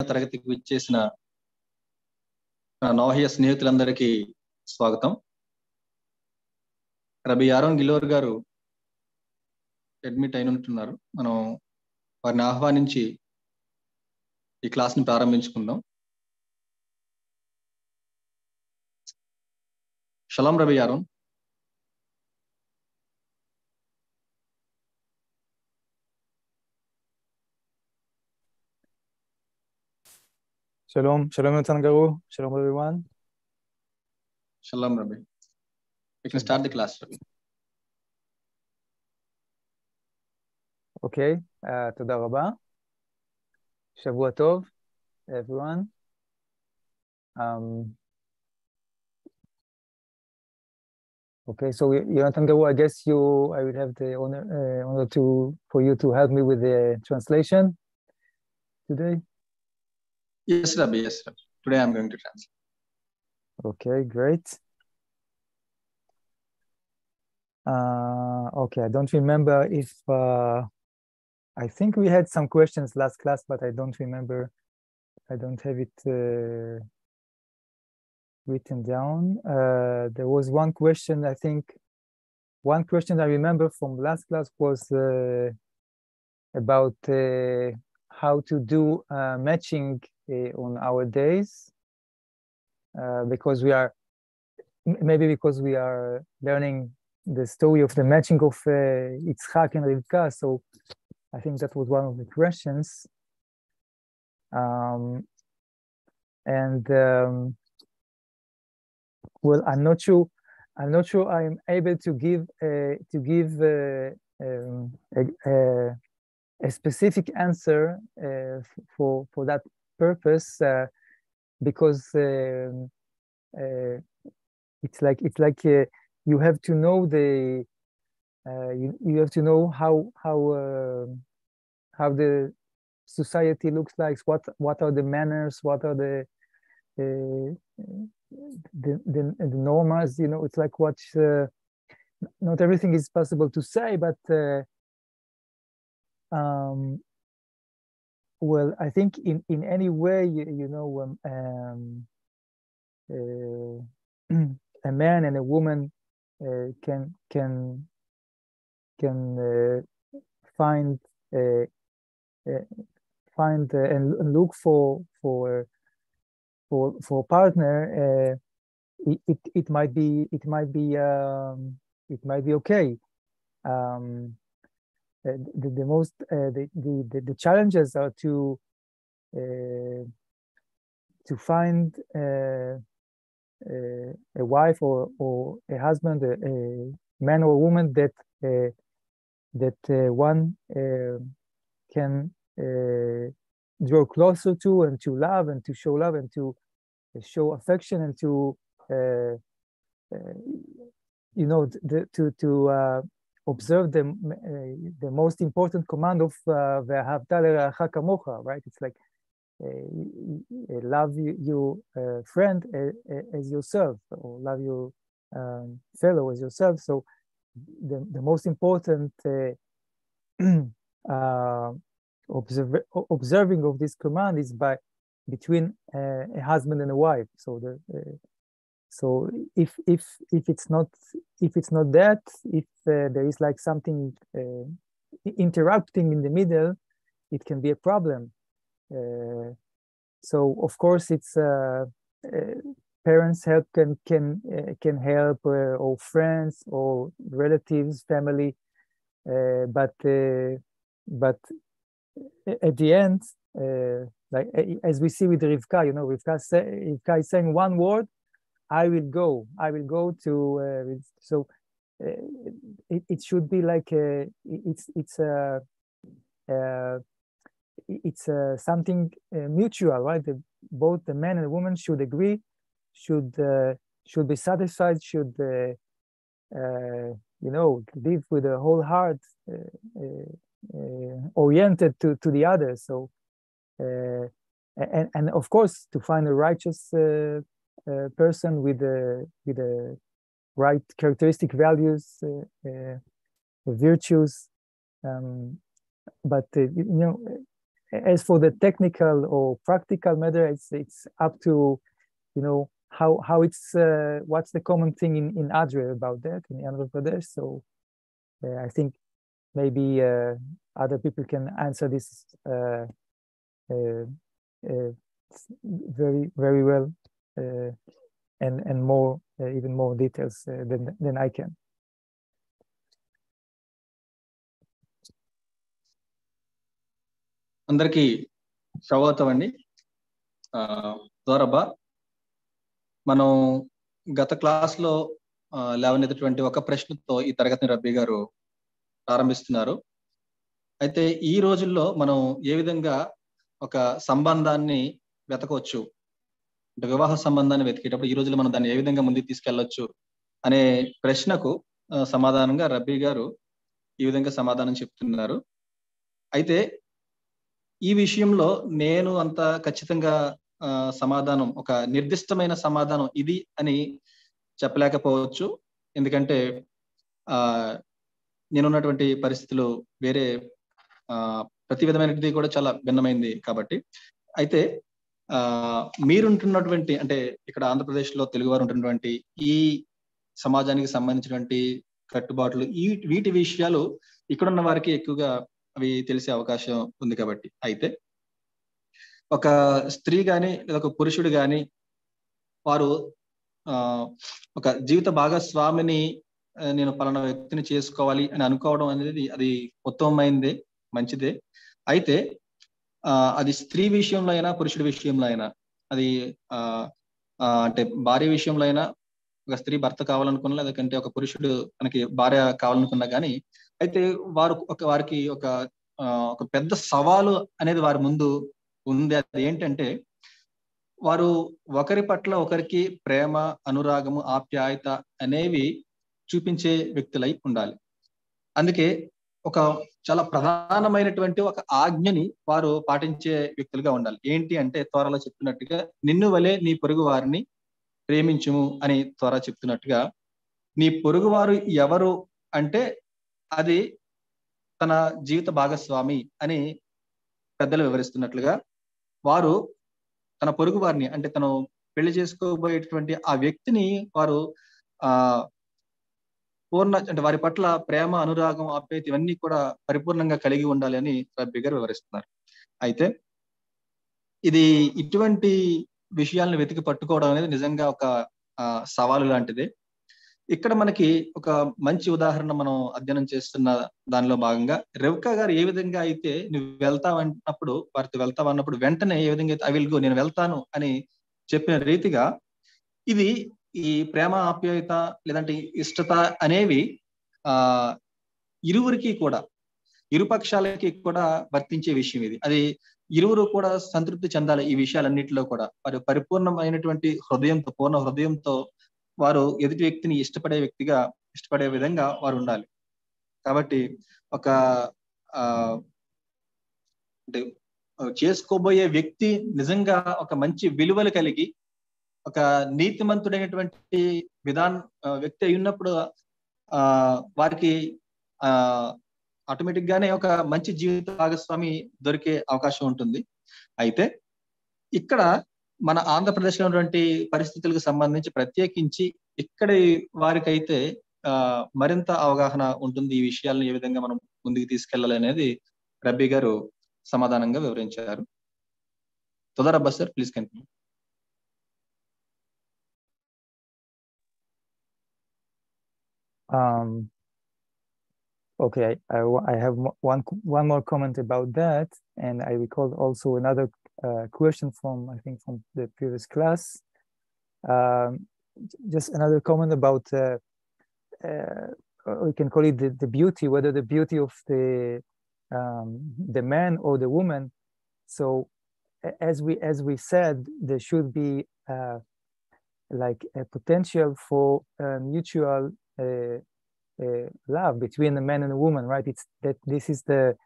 తరగతికి విచ్చేసిన నౌహియ స్నేహితులందరికీ స్వాగతం. రబి యారోన్ గిలోర్ గారు అడ్మిట్ అయినట్టున్నారు. మనం వారిని ఆహ్వానించి ఈ క్లాస్ ని ప్రారంభించుకుందాం. Shalom rabbi Yaron. Shalom, shalom Yonatan Garu, shalom everyone. Shalom Rabbi. We can start the class, Rabbi. Okay, תודה רבה. שבוע טוב, everyone. Okay, so Yonatan Garu, I guess I will have the honor for you to help me with the translation today. Yes, Rabbi. Yes, Rabbi. Today I'm going to translate. Okay, great. Okay, I don't remember if I think we had some questions last class, but I don't remember. I don't have it written down. There was one question, I think. One question I remember from last class was about how to do matching on our days, because we are learning the story of the matching of Yitzchak and Rivka, so I think that was one of the questions. Well, I'm not sure I'm able to give a specific answer for that purpose, because it's like you have to know you have to know how the society looks like, what are the manners, what are the norms, you know. It's like what not everything is possible to say, but well, I think in any way, you know, a man and a woman can find and look for a partner. It might be okay. The challenges are to find a wife or a husband, a man or a woman that one can draw closer to, and to love, and to show love, and to show affection, and to you know, to observe the most important command of "Ve'ahavta l'reacha kamocha," right? It's like love your friend as yourself, or love your fellow as yourself. So the most important observing of this command is between a husband and a wife. So so if it's not that, if there is like something interrupting in the middle, it can be a problem. So of course it's parents help can help, or friends or relatives, family, but at the end, like as we see with Rivka, you know, Rivka is saying one word: I will go to. So it should be like it's something mutual, right? Both the man and the woman should agree, should be satisfied, should you know, live with a whole heart, oriented to the other. So and of course, to find a righteous person with the right characteristic, values, virtues, but you know, as for the technical or practical matter, it's up to, you know, how it's what's the common thing in Adre about that in Andhra Pradesh. So I think maybe other people can answer this very well and more even more details than I can. అందరికీ స్వాగతం అండి. దోరబ్బా, మనం గత క్లాస్లో లేవనెత్తినటువంటి ఒక ప్రశ్నతో ఈ తరగతిని రబ్బీ గారు ప్రారంభిస్తున్నారు. అయితే ఈ రోజుల్లో మనం ఏ విధంగా ఒక సంబంధాన్ని వెతకవచ్చు, అంటే వివాహ సంబంధాన్ని వెతికేటప్పుడు ఈ రోజుల్లో మనం దాన్ని ఏ విధంగా ముందుకు తీసుకెళ్లొచ్చు అనే ప్రశ్నకు సమాధానంగా రబ్బీ గారు ఈ విధంగా సమాధానం చెప్తున్నారు. అయితే ఈ విషయంలో నేను అంత ఖచ్చితంగా సమాధానం, ఒక నిర్దిష్టమైన సమాధానం ఇది అని చెప్పలేకపోవచ్చు. ఎందుకంటే నేనున్నటువంటి పరిస్థితులు వేరే, ప్రతి విధమైనది కూడా చాలా భిన్నమైంది కాబట్టి. అయితే మీరుంటున్నటువంటి, అంటే ఇక్కడ ఆంధ్రప్రదేశ్లో తెలుగువారు ఉంటున్నటువంటి ఈ సమాజానికి సంబంధించినటువంటి కట్టుబాట్లు, వీటి విషయాలు ఇక్కడున్న వారికి ఎక్కువగా అవి తెలిసే అవకాశం ఉంది కాబట్టి. అయితే ఒక స్త్రీ గాని లేదా ఒక పురుషుడు గాని వారు ఒక జీవిత భాగస్వామిని నేను పలానా వ్యక్తిని చేసుకోవాలి అని అనుకోవడం అనేది అది ఉత్తమమైనదే, మంచిదే. అయితే అది స్త్రీ విషయంలో అయినా పురుషుడి విషయంలో అయినా, అది అంటే భార్య విషయంలో అయినా, ఒక స్త్రీ భర్త కావాలనుకున్నా, లేదంటే ఒక పురుషుడు మనకి భార్య కావాలనుకున్నా కానీ, అయితే వారికి ఒక పెద్ద సవాలు అనేది వారి ముందు ఉంది. అది ఏంటంటే వారు ఒకరి పట్ల ఒకరికి ప్రేమ, అనురాగము, ఆప్యాయత అనేవి చూపించే వ్యక్తులై ఉండాలి. అందుకే ఒక చాలా ప్రధానమైనటువంటి ఒక ఆజ్ఞని వారు పాటించే వ్యక్తులుగా ఉండాలి. ఏంటి అంటే త్వరలో చెప్తున్నట్టుగా నిన్ను వలె నీ పొరుగు వారిని ప్రేమించుము అని త్వర చెప్తున్నట్టుగా, నీ పొరుగువారు ఎవరు అంటే అది తన జీవిత భాగస్వామి అని పెద్దలు వివరిస్తున్నట్లుగా, వారు తన పొరుగు వారిని, అంటే తను పెళ్లి చేసుకోబోయేటువంటి ఆ వ్యక్తిని వారు అంటే వారి పట్ల ప్రేమ, అనురాగం, ఆప్యాయత ఇవన్నీ కూడా పరిపూర్ణంగా కలిగి ఉండాలి అని రబ్బీ గారు వివరిస్తున్నారు. అయితే ఇటువంటి విషయాలను వెతికి పట్టుకోవడం అనేది నిజంగా ఒక సవాలు లాంటిదే. ఇక్కడ మనకి ఒక మంచి ఉదాహరణ మనం అధ్యయనం చేస్తున్న దానిలో భాగంగా, రెబ్కా గారు ఏ విధంగా అయితే నువ్వు వెళ్తావన్నప్పుడు, వారితో వెళ్తావన్నప్పుడు వెంటనే ఏ విధంగా అయితే ఐ విల్ గో, నేను వెళ్తాను అని చెప్పిన రీతిగా, ఇది ఈ ప్రేమ, ఆప్యాయత లేదంటే ఇష్టత అనేవి ఇరువురికి కూడా, ఇరుపక్షాలకి కూడా వర్తించే విషయం ఇది. అది ఇరువురు కూడా సంతృప్తి చెందాలి ఈ విషయాలన్నిటిలో కూడా. వారి పరిపూర్ణమైనటువంటి హృదయంతో, పూర్ణ హృదయంతో వారు ఎదుటి వ్యక్తిని ఇష్టపడే విధంగా వారు ఉండాలి. కాబట్టి ఒక అంటే చేసుకోబోయే వ్యక్తి నిజంగా ఒక మంచి విలువలు కలిగి, ఒక నీతిమంతుడైనటువంటి వ్యక్తి అయి ఉన్నప్పుడు వారికి ఆటోమేటిక్ గానే ఒక మంచి జీవిత భాగస్వామి దొరికే అవకాశం ఉంటుంది. అయితే ఇక్కడ మన ఆంధ్రప్రదేశ్లో ఉన్నటువంటి పరిస్థితులకు సంబంధించి ప్రత్యేకించి ఇక్కడి వారికైతే మరింత అవగాహన ఉంటుంది. ఈ విషయాలను ఏ విధంగా మనం ముందుకు తీసుకెళ్లాలి అనేది రబ్బీ గారు సమాధానంగా వివరించారు. తొదరబ్బా sir, please continue. Okay, I have one more comment about that, and I recall also another question from, I think, from the previous class. Just another comment about we can call it the beauty, whether the beauty of the man or the woman. So as we said, there should be like a potential for mutual love between the man and the woman, right? It's that this is the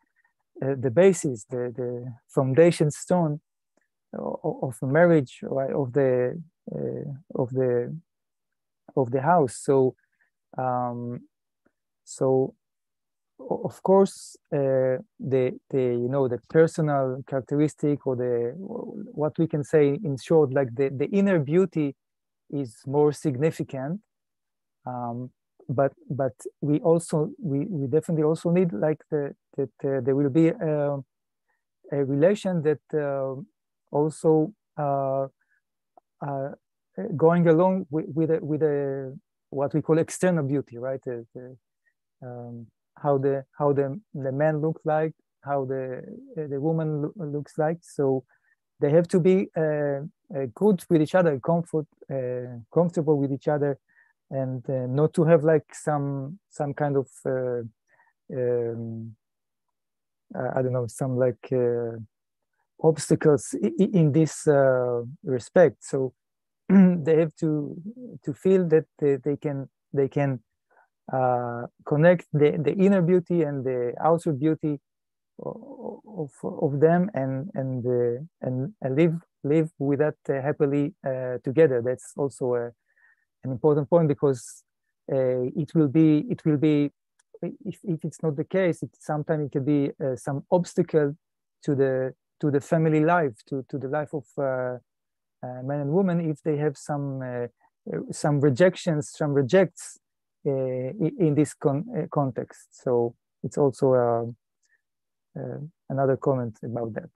basis, the foundation stone of a marriage, right? of the house. So of course, the personal characteristic, or what we can say in short, like the inner beauty is more significant. But we definitely also need like that there will be a relation that also going along with a what we call external beauty, right? How the man looks like, how the woman looks like. So they have to be good with each other, comfortable with each other, and not to have like some kind of I don't know, some like obstacles in this respect. So they have to feel that they can connect the inner beauty and the outer beauty of them, and live with that happily together. That's also an important point, because it will be if it's not the case, sometimes it can be some obstacle to the family life, to the life of man and woman, if they have some rejects in this context. So it's also another comment about that.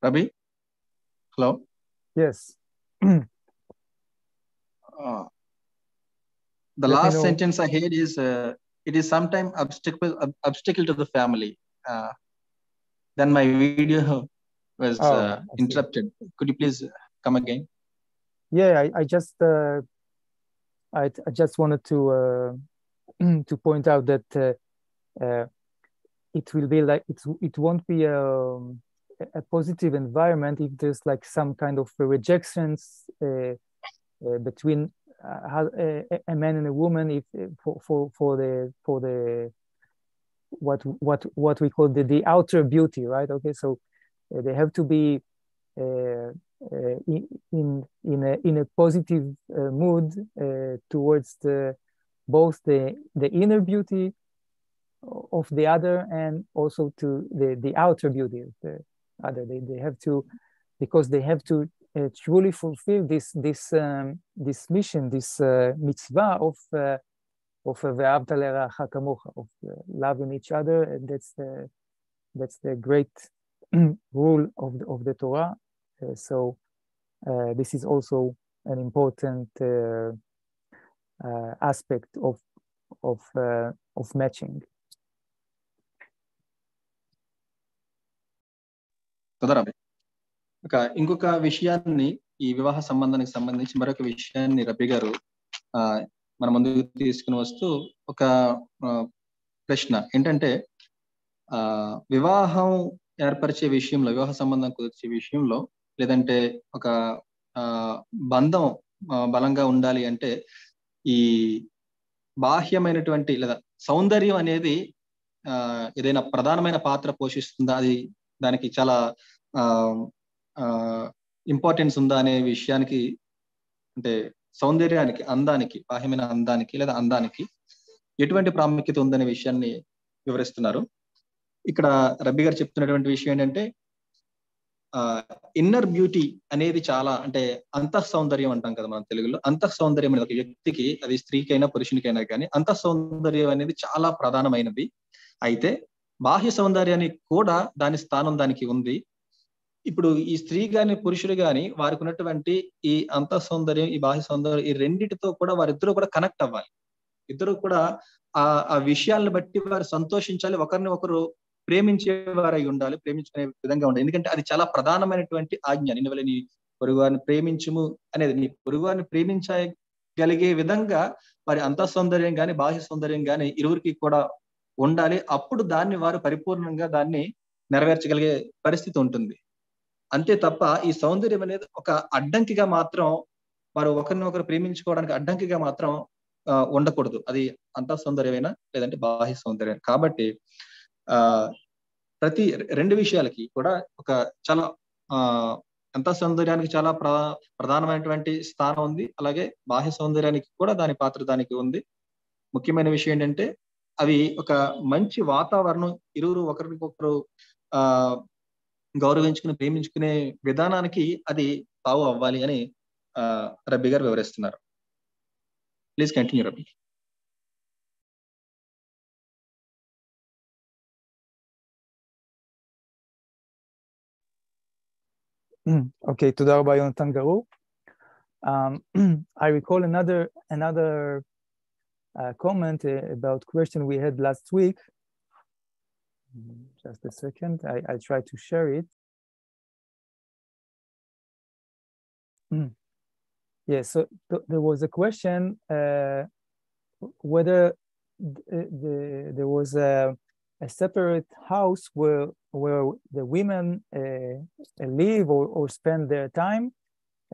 Rabbi, hello. Yes. The last sentence I heard is, it is sometimes obstacle to the family. Then my video was interrupted. Could you please come again? Yeah, I just wanted to point out that it will be like it won't be a positive environment if there's like some kind of rejections between a man and a woman, if for the what we call the outer beauty, right? Okay, so they have to be in a positive mood towards both the inner beauty of the other, and also to the outer beauty of the other. They have to, because they have to truly fulfill this mission, this mitzvah of ve'ahavta l'reacha kamocha, of loving each other, and that's the great rule of the Torah. So this is also an important aspect of matching. ఇంకొక విషయాన్ని, ఈ వివాహ సంబంధానికి సంబంధించి మరొక విషయాన్ని రబ్బీ గారు మన ముందుకు తీసుకుని వస్తూ ఒక ప్రశ్న ఏంటంటే, వివాహం ఏర్పరిచే విషయంలో, వివాహ సంబంధం కుదిర్చే విషయంలో, లేదంటే ఒక బంధం బలంగా ఉండాలి అంటే ఈ బాహ్యమైనటువంటి లేదా సౌందర్యం అనేది ఏదైనా ప్రధానమైన పాత్ర పోషిస్తుందా, అది దానికి చాలా ఇంపార్టెన్స్ ఉందా అనే విషయానికి, అంటే సౌందర్యానికి, అందానికి, బాహ్యమైన అందానికి లేదా అందానికి ఎటువంటి ప్రాముఖ్యత ఉందనే విషయాన్ని వివరిస్తున్నారు. ఇక్కడ రబ్బీ గారు చెప్తున్నటువంటి విషయం ఏంటంటే, ఇన్నర్ బ్యూటీ అనేది చాలా, అంటే అంతః సౌందర్యం అంటాం కదా మనం తెలుగులో. అంతః సౌందర్యం అనేది ఒక వ్యక్తికి, అది స్త్రీకైనా పురుషునికైనా కానీ, అంతః సౌందర్యం అనేది చాలా ప్రధానమైనది. అయితే బాహ్య సౌందర్యానికి కూడా దాని స్థానం దానికి ఉంది. ఇప్పుడు ఈ స్త్రీ గాని పురుషుడు గాని వారికి ఉన్నటువంటి ఈ అంతః సౌందర్యం, ఈ బాహ్య సౌందర్యం, ఈ రెండిటితో కూడా వారిద్దరూ కూడా కనెక్ట్ అవ్వాలి. ఇద్దరు కూడా ఆ విషయాలను బట్టి వారు సంతోషించాలి, ఒకరిని ఒకరు ప్రేమించేవారై ఉండాలి, ప్రేమించుకునే విధంగా ఉండాలి. ఎందుకంటే అది చాలా ప్రధానమైనటువంటి ఆజ్ఞ. నిన్ను నీ పొరుగువారిని ప్రేమించుము అనేది. నీ పొరుగువారిని ప్రేమించగలిగే విధంగా వారి అంతః సౌందర్యం గాని బాహ్య సౌందర్యం గాని ఇరువురికి కూడా ఉండాలి. అప్పుడు దాన్ని వారు పరిపూర్ణంగా దాన్ని నెరవేర్చగలిగే పరిస్థితి ఉంటుంది. అంతే తప్ప ఈ సౌందర్యం అనేది ఒక అడ్డంకిగా మాత్రం వారు ఒకరినొకరు ప్రేమించుకోవడానికి అడ్డంకిగా మాత్రం ఉండకూడదు. అది అంతః సౌందర్యమైనా లేదంటే బాహ్య సౌందర్యం. కాబట్టి ప్రతి రెండు విషయాలకి కూడా ఒక చాలా అంతః సౌందర్యానికి చాలా ప్రధానమైనటువంటి స్థానం ఉంది. అలాగే బాహ్య సౌందర్యానికి కూడా దాని పాత్ర దానికి ఉంది. ముఖ్యమైన విషయం ఏంటంటే అవి ఒక మంచి వాతావరణం, ఇరువురు ఒకరికొకరు గౌరవించుకుని ప్రేమించుకునే విధానానికి అది తావు అవ్వాలి అని రబ్బీ గారు వివరిస్తున్నారు. Please continue rabbi. Okay, תודה רבה יונתן גרור. I recall another comment about question we had last week. Just a second, I try to share it. Yes, so there was a question whether there was a separate house where the women live or spend their time,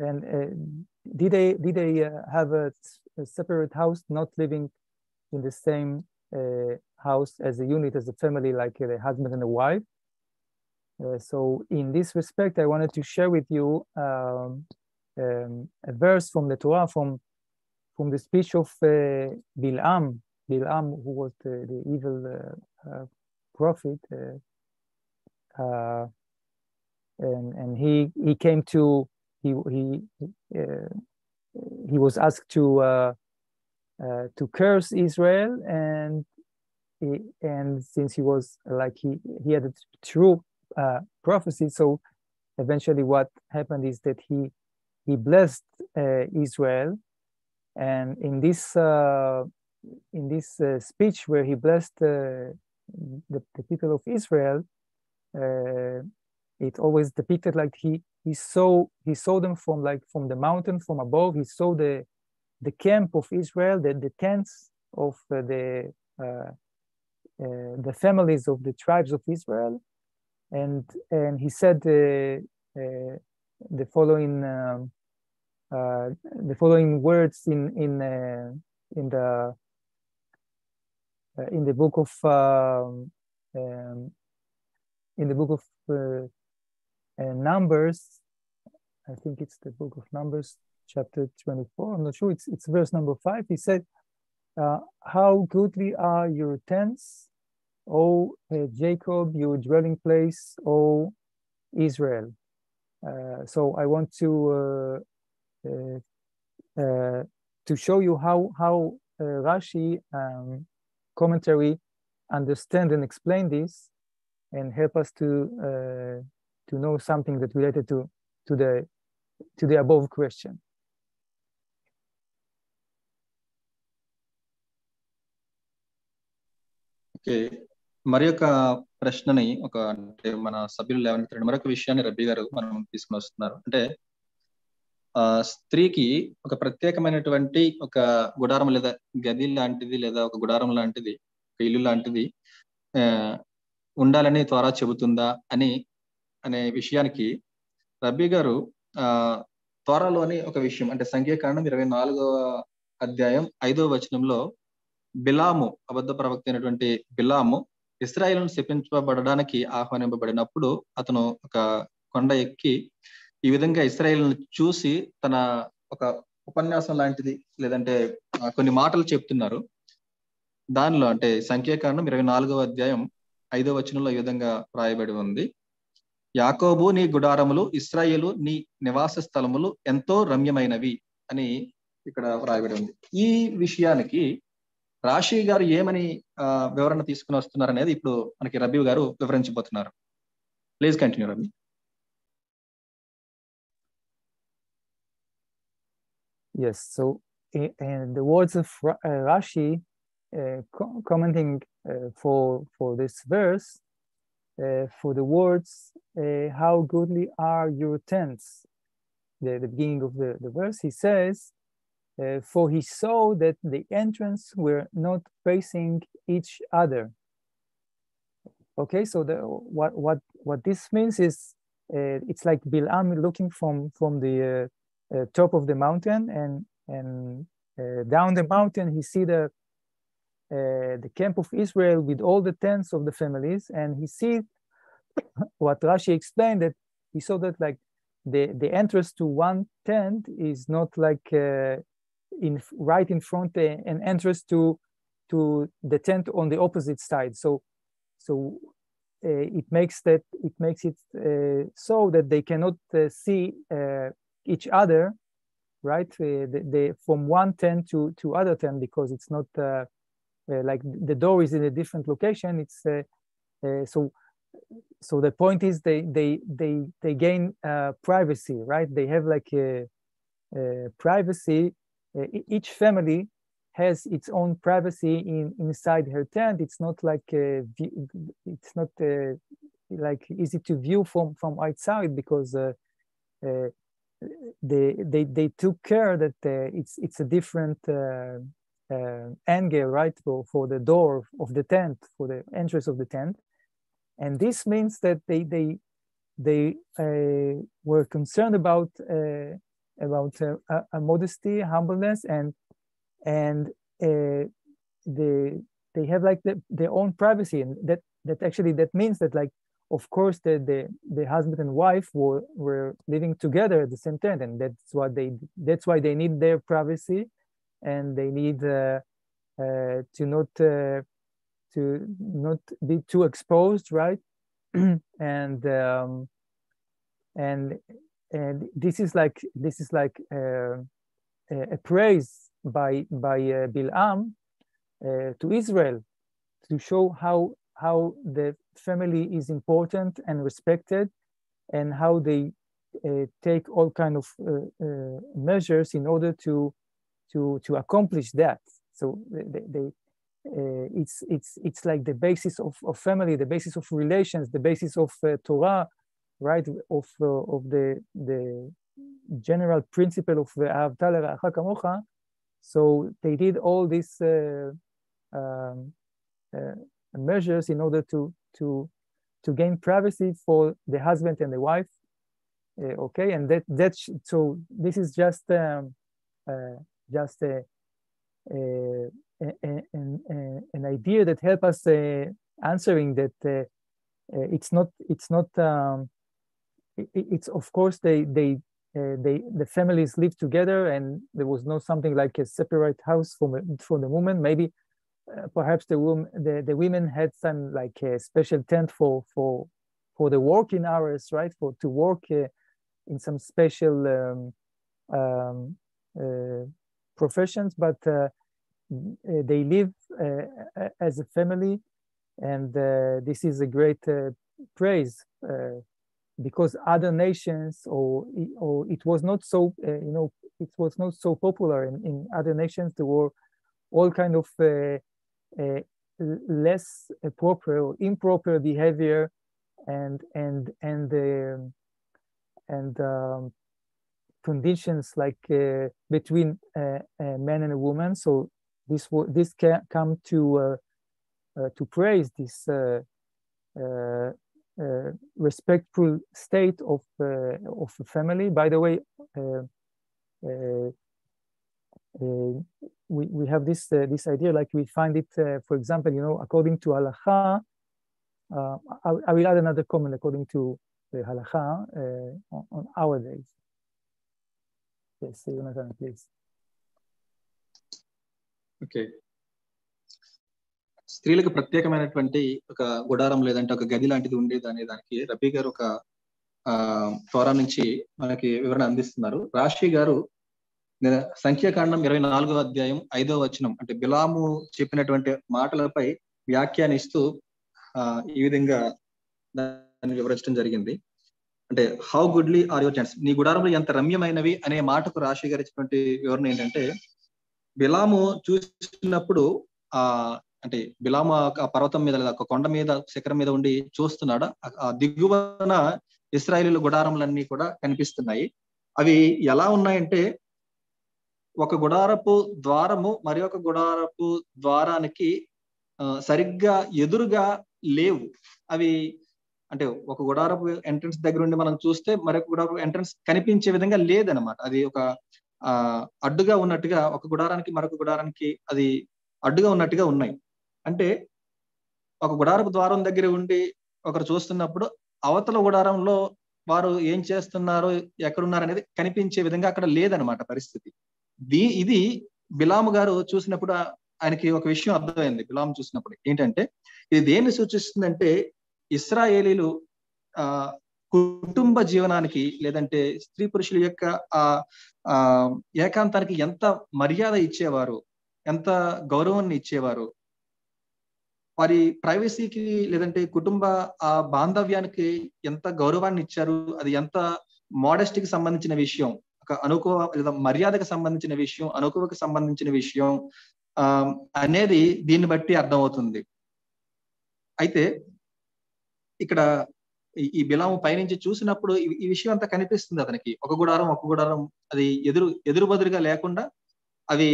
and did they have a separate house, not living in the same house as a unit, as a family, like a husband and a wife? So in this respect, I wanted to share with you a verse from the Torah, from the speech of Bilam, who was the evil prophet, and he came to he was asked to curse Israel, and since he was like he had a true prophecy, so eventually what happened is that he blessed Israel, and in this speech where he blessed the people of Israel, it always depicted like he saw them from the mountain, from above. He saw the camp of Israel, the tents of the families of the tribes of Israel, and he said the following words in the book of Numbers. I think it's the book of Numbers, chapter 24. I'm not sure. It's verse number 5. He said, "How goodly are your tents, O Jacob, your dwelling place, O Israel." So I want to show you how Rashi commentary understand and explain this, and help us to know something that related to the above question. Okay, మరి ఒక ప్రశ్నని అంటే మన సభ్యులు లేవనెత్తిన మరొక విషయాన్ని రబ్బీ గారు మనం తీసుకుని వస్తున్నారు. అంటే స్త్రీకి ఒక ప్రత్యేకమైనటువంటి ఒక గుడారం లేదా గది లాంటిది, లేదా ఒక గుడారం లాంటిది, ఒక ఇల్లు లాంటిది ఉండాలని త్వర చెబుతుందా అనే విషయానికి రబ్బీ గారు త్వరలోని ఒక విషయం, అంటే సంఖ్యాకాండం 24వ అధ్యాయం 5వ వచనంలో బిలాము, అబద్ధ ప్రవక్త అయినటువంటి బిలాము ఇశ్రాయేలును శపించబడడానికి ఆహ్వానింపబడినప్పుడు అతను ఒక కొండ ఎక్కి ఈ విధంగా ఇశ్రాయేలును చూసి తన ఒక ఉపన్యాసం లాంటిది, లేదంటే కొన్ని మాటలు చెప్తున్నారు. దానిలో అంటే సంఖ్యాకాండం 24వ అధ్యాయం 5వ వచనంలో ఈ విధంగా రాయబడి ఉంది: యాకోబు నీ గుడారములు, ఇశ్రాయేలు నీ నివాస స్థలములు ఎంతో రమ్యమైనవి అని ఇక్కడ రాయబడి ఉంది. ఈ విషయానికి రాశి గారు ఏమని వివరణ తీసుకుని వస్తున్నారు అనేది ఇప్పుడు మనకి రబ్బీ గారు వివరించబోతున్నారు. Please continue rabbi. Yes, so in the words of Rashi, commenting for this verse, for the words, how goodly are your tents, the beginning of the verse, he says, for he saw that the entrance were not facing each other. Okay, so what this means is it's like Bil'am looking from the top of the mountain, and down the mountain he see the camp of Israel with all the tents of the families, and he see what Rashi explained, that he saw that like the entrance to one tent is not like right in front an entrance to the tent on the opposite side. So it makes it so that they cannot see each other, right? From one tent to other tent, because it's not like the door is in a different location. It's so the point is they gain privacy, right? They have like a privacy. Each family has its own privacy inside her tent. It's not like it's not like easy to view from outside, because they took care that it's a different angle, right, for the door of the tent, for the entrance of the tent. And this means that they were concerned about a modesty, humbleness, and they have like their own privacy, and that actually that means that, like, of course the husband and wife were living together at the same tent, and that's why they need their privacy, and they need to not be too exposed, right? and this is like a praise by Bil'am to Israel, to show how the family is important and respected, and how they take all kind of measures in order to accomplish that. So it's like the basis of family, the basis of relations, the basis of Torah, right? Of the general principle of Ahavta l'ra'acha kamocha. So they did all these measures in order to gain privacy for the husband and the wife. Okay, and that's so this is just an idea that help us answering that it's of course the families live together, and there was no something like a separate house for the woman. Maybe perhaps the women had some like a special tent for the working hours, right? To work in some special professions, but they live as a family, and this is a great praise, because other nations, or it was not so it was not so popular in other nations. There were all kind of less proper or improper behavior and conditions like between a man and a woman. So this can come to praise this respectful state of a family. By the way, we have this idea, like we find it, for example, according to halacha. I will add another comment according to the halacha on our days. Yes, Jonathan, please. Okay, స్త్రీలకు ప్రత్యేకమైనటువంటి ఒక గుడారం లేదంటే ఒక గది లాంటిది ఉండేది అనే దానికి రబీ గారు ఒక తోరా నుంచి మనకి వివరణ అందిస్తున్నారు. రాశి గారు సంఖ్యాకాండం 24వ అధ్యాయం 5వ వచనం, అంటే బిలాము చెప్పినటువంటి మాటలపై వ్యాఖ్యానిస్తూ ఈ విధంగా దాన్ని వివరించడం జరిగింది. అంటే how goodly are your tents, నీ గుడారంలో ఎంత రమ్యమైనవి అనే మాటకు రాశి గారు ఇచ్చినటువంటి వివరణ ఏంటంటే, బిలాము చూసినప్పుడు అంటే బిలాము ఆ పర్వతం మీద లేదా ఒక కొండ మీద శిఖరం మీద ఉండి చూస్తున్నాడు. ఆ దిగువన ఇశ్రాయేలీయుల గుడారములన్నీ కూడా కనిపిస్తున్నాయి. అవి ఎలా ఉన్నాయంటే, ఒక గుడారపు ద్వారము మరి ఒక గుడారపు ద్వారానికి సరిగ్గా ఎదురుగా లేవు. అవి అంటే ఒక గుడారపు ఎంట్రన్స్ దగ్గర ఉండి మనం చూస్తే మరొక గుడారపు ఎంట్రన్స్ కనిపించే విధంగా లేదనమాట. అది ఒక అడ్డుగా ఉన్నట్టుగా, ఒక గుడారానికి మరొక గుడారానికి అది అడ్డుగా ఉన్నట్టుగా ఉన్నాయి. అంటే ఒక గుడారపు ద్వారం దగ్గర ఉండి ఒకరు చూస్తున్నప్పుడు అవతల గుడారంలో వారు ఏం చేస్తున్నారో, ఎక్కడున్నారు అనేది కనిపించే విధంగా అక్కడ లేదనమాట పరిస్థితి. ఇది బిలాము గారు చూసినప్పుడు ఆయనకి ఒక విషయం అర్థమైంది. బిలాము చూసినప్పుడు ఏంటంటే, ఇది దేన్ని సూచిస్తుందంటే ఇశ్రాయేలీలు కుటుంబ జీవనానికి, లేదంటే స్త్రీ పురుషుల యొక్క ఏకాంతానికి ఎంత మర్యాద ఇచ్చేవారు, ఎంత గౌరవాన్ని ఇచ్చేవారు, వారి ప్రైవసీకి లేదంటే కుటుంబ బాంధవ్యానికి ఎంత గౌరవాన్ని ఇచ్చారు, అది ఎంత మోడెస్టీకి సంబంధించిన విషయం, ఒక అనుకువ లేదా మర్యాదకు సంబంధించిన విషయం, అనుకువకు సంబంధించిన విషయం అనేది దీన్ని బట్టి అర్థమవుతుంది. అయితే ఇక్కడ ఈ బిలాము పైనుంచి చూసినప్పుడు ఈ విషయం అంతా కనిపిస్తుంది అతనికి. ఒక గుడారం అది ఎదురు బదురుగా లేకుండా అవి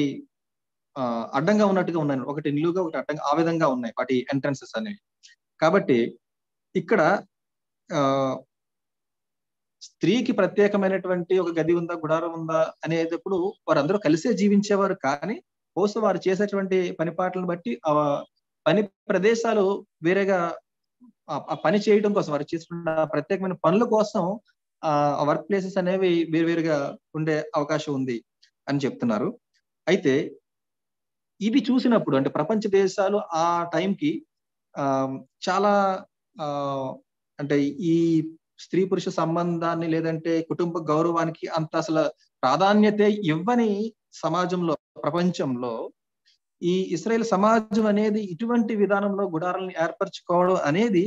అడ్డంగా ఉన్నట్టుగా ఉన్నాయి. ఒకటి నిలువుగా, ఒకటి అడ్డంగా, ఆ విధంగా ఉన్నాయి వాటి ఎంట్రన్సెస్ అనేవి. కాబట్టి ఇక్కడ స్త్రీకి ప్రత్యేకమైనటువంటి ఒక గది ఉందా, గుడారం ఉందా అనేటప్పుడు వారందరూ కలిసే జీవించేవారు. కానీ బహుశా వారు చేసేటువంటి పనిపాట్లను బట్టి పని ప్రదేశాలు వేరేగా, ఆ పని చేయడం కోసం వారు చేస్తున్న ప్రత్యేకమైన పనుల కోసం వర్క్ ప్లేసెస్ అనేవి వేరువేరుగా ఉండే అవకాశం ఉంది అని చెప్తున్నారు. అయితే ఇది చూసినప్పుడు అంటే ప్రపంచ దేశాలు ఆ టైంకి చాలా అంటే ఈ స్త్రీ పురుష సంబంధాన్ని లేదంటే కుటుంబ గౌరవానికి అంత అసలు ప్రాధాన్యత ఇవ్వని సమాజంలో, ప్రపంచంలో ఈ ఇశ్రాయేల్ సమాజం అనేది ఇటువంటి విధానంలో గుడారాలను ఏర్పరచుకోవడం అనేది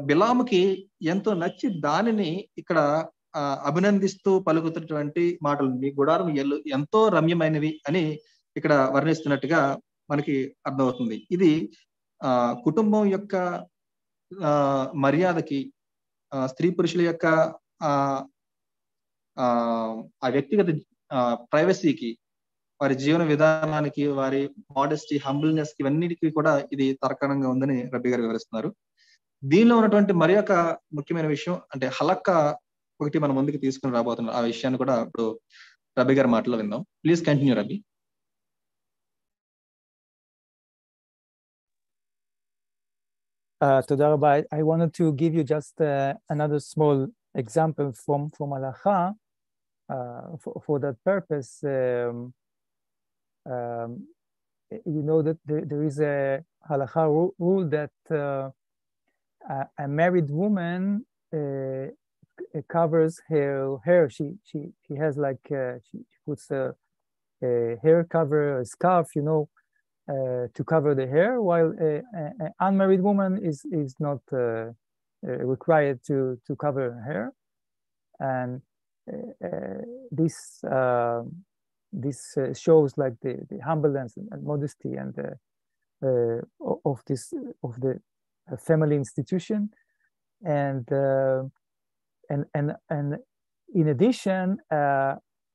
బిలాముకి ఎంతో నచ్చి దానిని ఇక్కడ అభినందిస్తూ పలుకుతున్నటువంటి మాటలు. మీ గుడారం ఎంతో రమ్యమైనవి అని ఇక్కడ వర్ణిస్తున్నట్టుగా మనకి అర్థమవుతుంది. ఇది కుటుంబం యొక్క మర్యాదకి, స్త్రీ పురుషుల యొక్క ఆ వ్యక్తిగత ప్రైవసీకి, వారి జీవన విధానానికి, వారి మోడెస్టీ, హంబుల్నెస్ కి, ఇవన్నిటికీ కూడా ఇది తార్కాణంగా ఉందని రబ్బీ గారు వివరిస్తున్నారు. దీనిలో ఉన్నటువంటి మరి ఒక ముఖ్యమైన విషయం అంటే హలక్కా ఒకటి మన ముందుకు తీసుకుని రాబోతున్నారు. ఆ విషయాన్ని కూడా ఇప్పుడు రబ్బీ గారి మాటలో విందాం. Please continue rabbi. תודה רבה. I wanted to give you just another small example from halacha for that purpose. You know that there is a halacha rule that a married woman covers her hair. She has like she puts a hair cover, a scarf, you know, to cover the hair, while an unmarried woman is not required to cover her hair. And this shows like the humbleness and modesty and of the family institution. And in addition,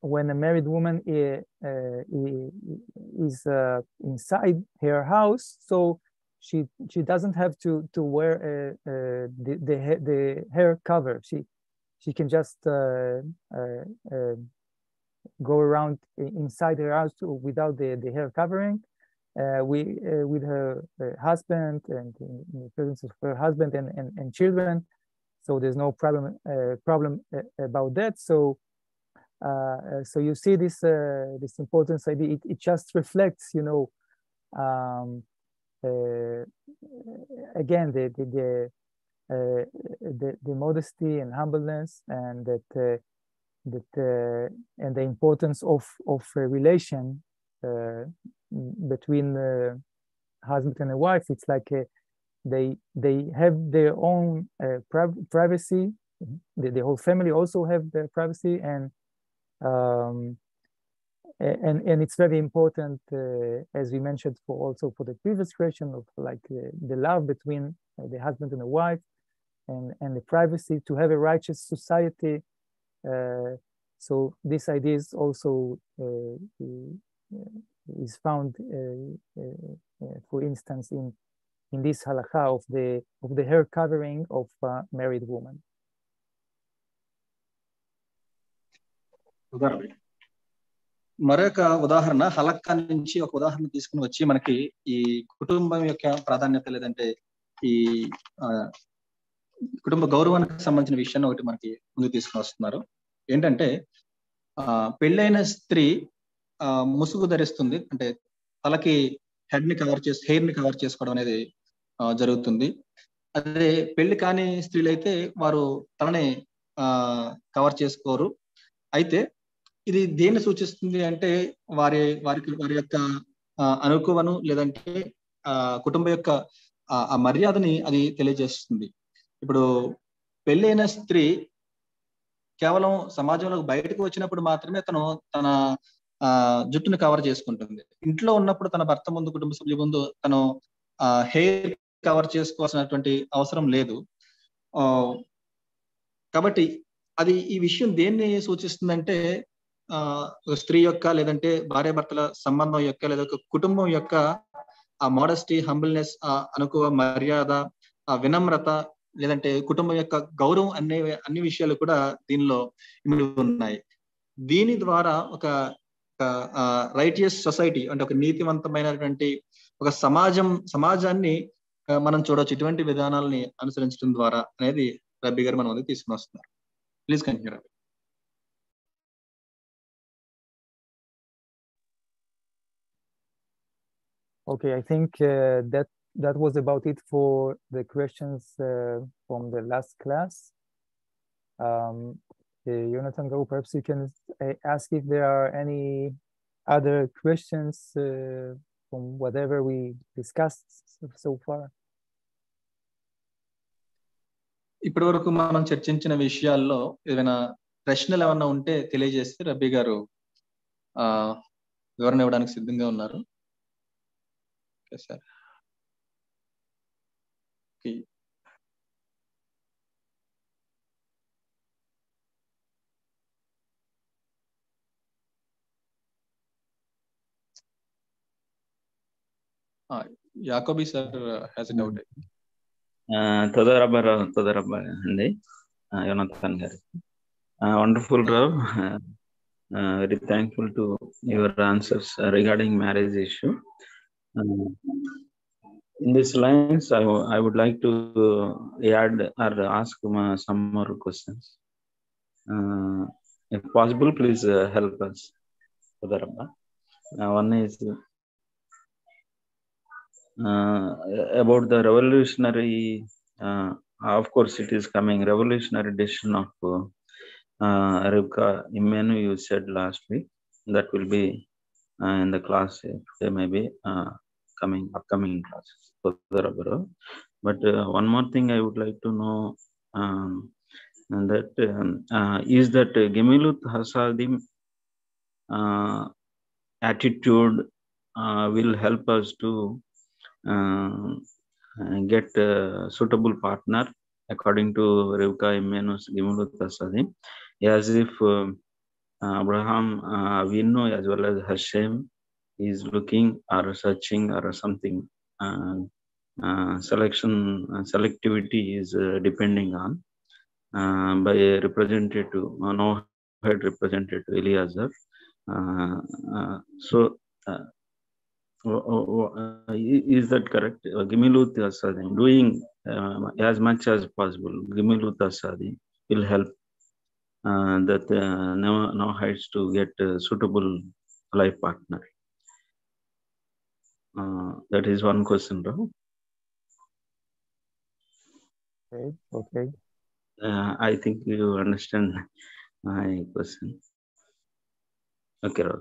when a married woman is inside her house, so she doesn't have to wear the hair cover. She can just go around inside her house without the hair covering, with her husband and in the presence of her husband and children. So there's no problem about that. So you see this importance idea. It just reflects, you know, again the modesty and humbleness, and that and the importance of a relation between husband and a wife. It's like they have their own privacy. The whole family also have their privacy, and it's very important, as we mentioned, also for the previous question of like the love between the husband and the wife, and the privacy to have a righteous society. So this idea is also is found, for instance, in this halakha of the hair covering of a married woman. మరొక ఉదాహరణ హలక్కా నుంచి ఒక ఉదాహరణ తీసుకుని వచ్చి మనకి ఈ కుటుంబం యొక్క ప్రాధాన్యత లేదంటే ఈ కుటుంబ గౌరవానికి సంబంధించిన విషయాన్ని ఒకటి మనకి ముందుకు తీసుకుని వస్తున్నారు. ఏంటంటే పెళ్ళైన స్త్రీ ముసుగు ధరిస్తుంది, అంటే తలకి హెయిర్ ని కవర్ చేసుకోవడం అనేది జరుగుతుంది. అదే పెళ్లి కాని స్త్రీలు అయితే వారు తలని కవర్ చేసుకోరు. అయితే ఇది దేన్ని సూచిస్తుంది అంటే వారి యొక్క అనుకువను లేదంటే కుటుంబ యొక్క ఆ మర్యాదని అది తెలియజేస్తుంది. ఇప్పుడు పెళ్ళైన స్త్రీ కేవలం సమాజంలోకి బయటకు వచ్చినప్పుడు మాత్రమే తన జుట్టును కవర్ చేసుకుంటుంది. ఇంట్లో ఉన్నప్పుడు తన భర్త ముందు, కుటుంబ సభ్యుల ముందు తను హెయిర్ కవర్ చేసుకోవాల్సినటువంటి అవసరం లేదు. కాబట్టి అది ఈ విషయం దేన్ని సూచిస్తుందంటే స్త్రీ యొక్క లేదంటే భార్యాభర్తల సంబంధం యొక్క లేదా కుటుంబం యొక్క ఆ మోడస్టీ, హంబుల్నెస్, ఆ అనుకువ, మర్యాద, ఆ వినమ్రత లేదంటే కుటుంబం యొక్క గౌరవం అన్ని విషయాలు కూడా దీనిలో ఇమిడి ఉన్నాయి. దీని ద్వారా ఒక రైటియస్ సొసైటీ అంటే ఒక నీతివంతమైనటువంటి ఒక సమాజాన్ని మనం చూడవచ్చు ఇటువంటి విధానాలని అనుసరించడం ద్వారా అనేది రబ్బీ గారు మన ముందుకు తీసుకుని వస్తున్నారు. Please continue rabbi. Okay, I think that was about it for the questions from the last class. Jonathan Garu, perhaps you can ask if there are any other questions from whatever we discussed so far. ఇప్పటి వరకు మనం చర్చించిన విషయాల్లో ఏదైనా ప్రశ్నలు ఏమన్నా ఉంటే తెలియజేస్తే రబ్బీ గారు వివరణ ఇవ్వడానికి సిద్ధంగా ఉన్నారు. Sir Yakobi sir has a doubt. తోదా రబ్బా అండి, యోనాథన్ గారు. Wonderful Rav, very thankful to your answers regarding marriage issue. In these lines, I would like to add or ask some more questions. If possible, please help us. One is about the revolutionary, of course it is coming, revolutionary decision of Rivka Imenu, you said last week. That will be in the class today, maybe upcoming classes. But one more thing I would like to know, that is that Gemilut Hasadim attitude will help us to get a suitable partner according to Rivka Imenu's Gemilut Hasadim, as if Abraham Avinu as well as Hashem is looking or searching or something. Selectivity is depending on by a representative, no-head representative Eliezer. So is that correct? Gemilut Hasadim, doing as much as possible, Gemilut Hasadim will help that no-heads to get a suitable life partner. That is one question, bro. Okay. I think you understand my question. Okay, Rao.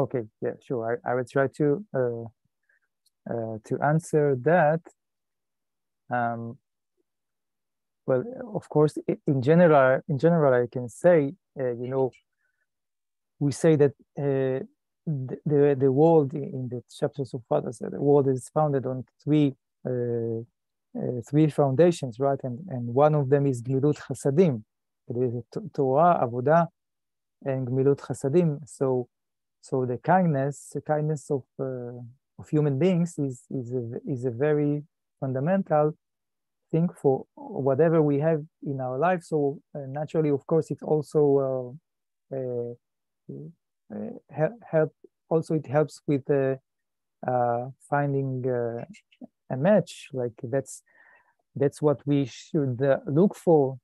Okay, yeah, sure. I will try to answer that. Well, of course, in general, I can say, we say that the world in the chapters of Fathers, the world is founded on three foundations, right? And one of them is Gemilut Chasadim. There is Torah, Avodah, and Gemilut Chasadim. So the kindness human beings is a very fundamental thing for whatever we have in our life. So naturally, of course, it also help. Also, it helps with finding a match. Like that's what we should look for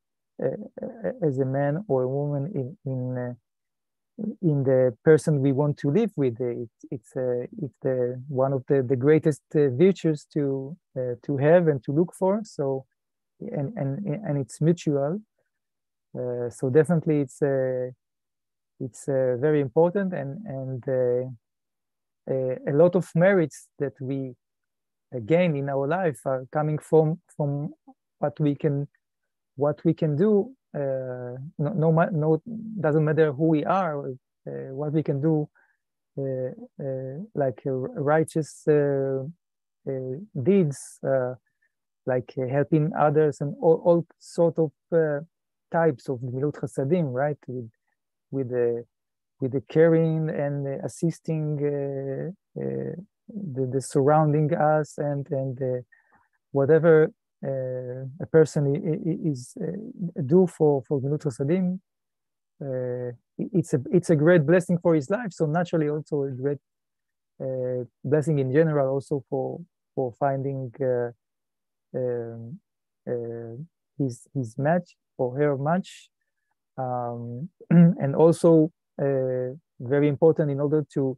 as a man or a woman in the person we want to live with. It's one of the greatest virtues to have and to look for. So and it's mutual. So definitely it's very important, and a lot of merits that we gain in our life are coming from what we can do. No, doesn't matter who we are, what we can do, like righteous deeds, like helping others, and all sort of types of Gemilut Chasadim, right? With the caring and assisting the surrounding us, and whatever a person is do for Gemilut Chasadim, it's a great blessing for his life. So naturally, also a great blessing in general, also for finding his match or her match, and also very important in order to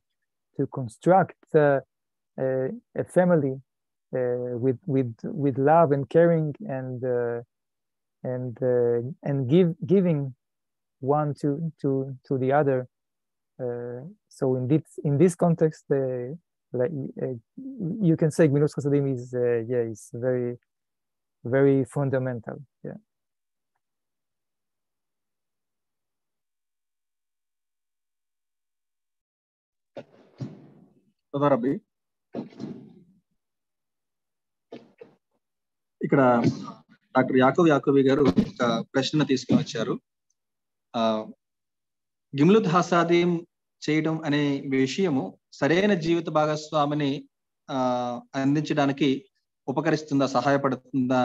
construct a family with love and caring, and giving one to the other. So in this context, like you can say Gemilut Chasadim is very, very fundamental. Yeah. Rabi, ఇక్కడ doctor యాకోబి గారు ఒక ప్రశ్న తీసుకుని వచ్చారు. గిమ్లుత్ హసాదీం చేయడం అనే విషయము సరైన జీవిత భాగస్వామిని అందించడానికి ఉపకరిస్తుందా, సహాయపడుతుందా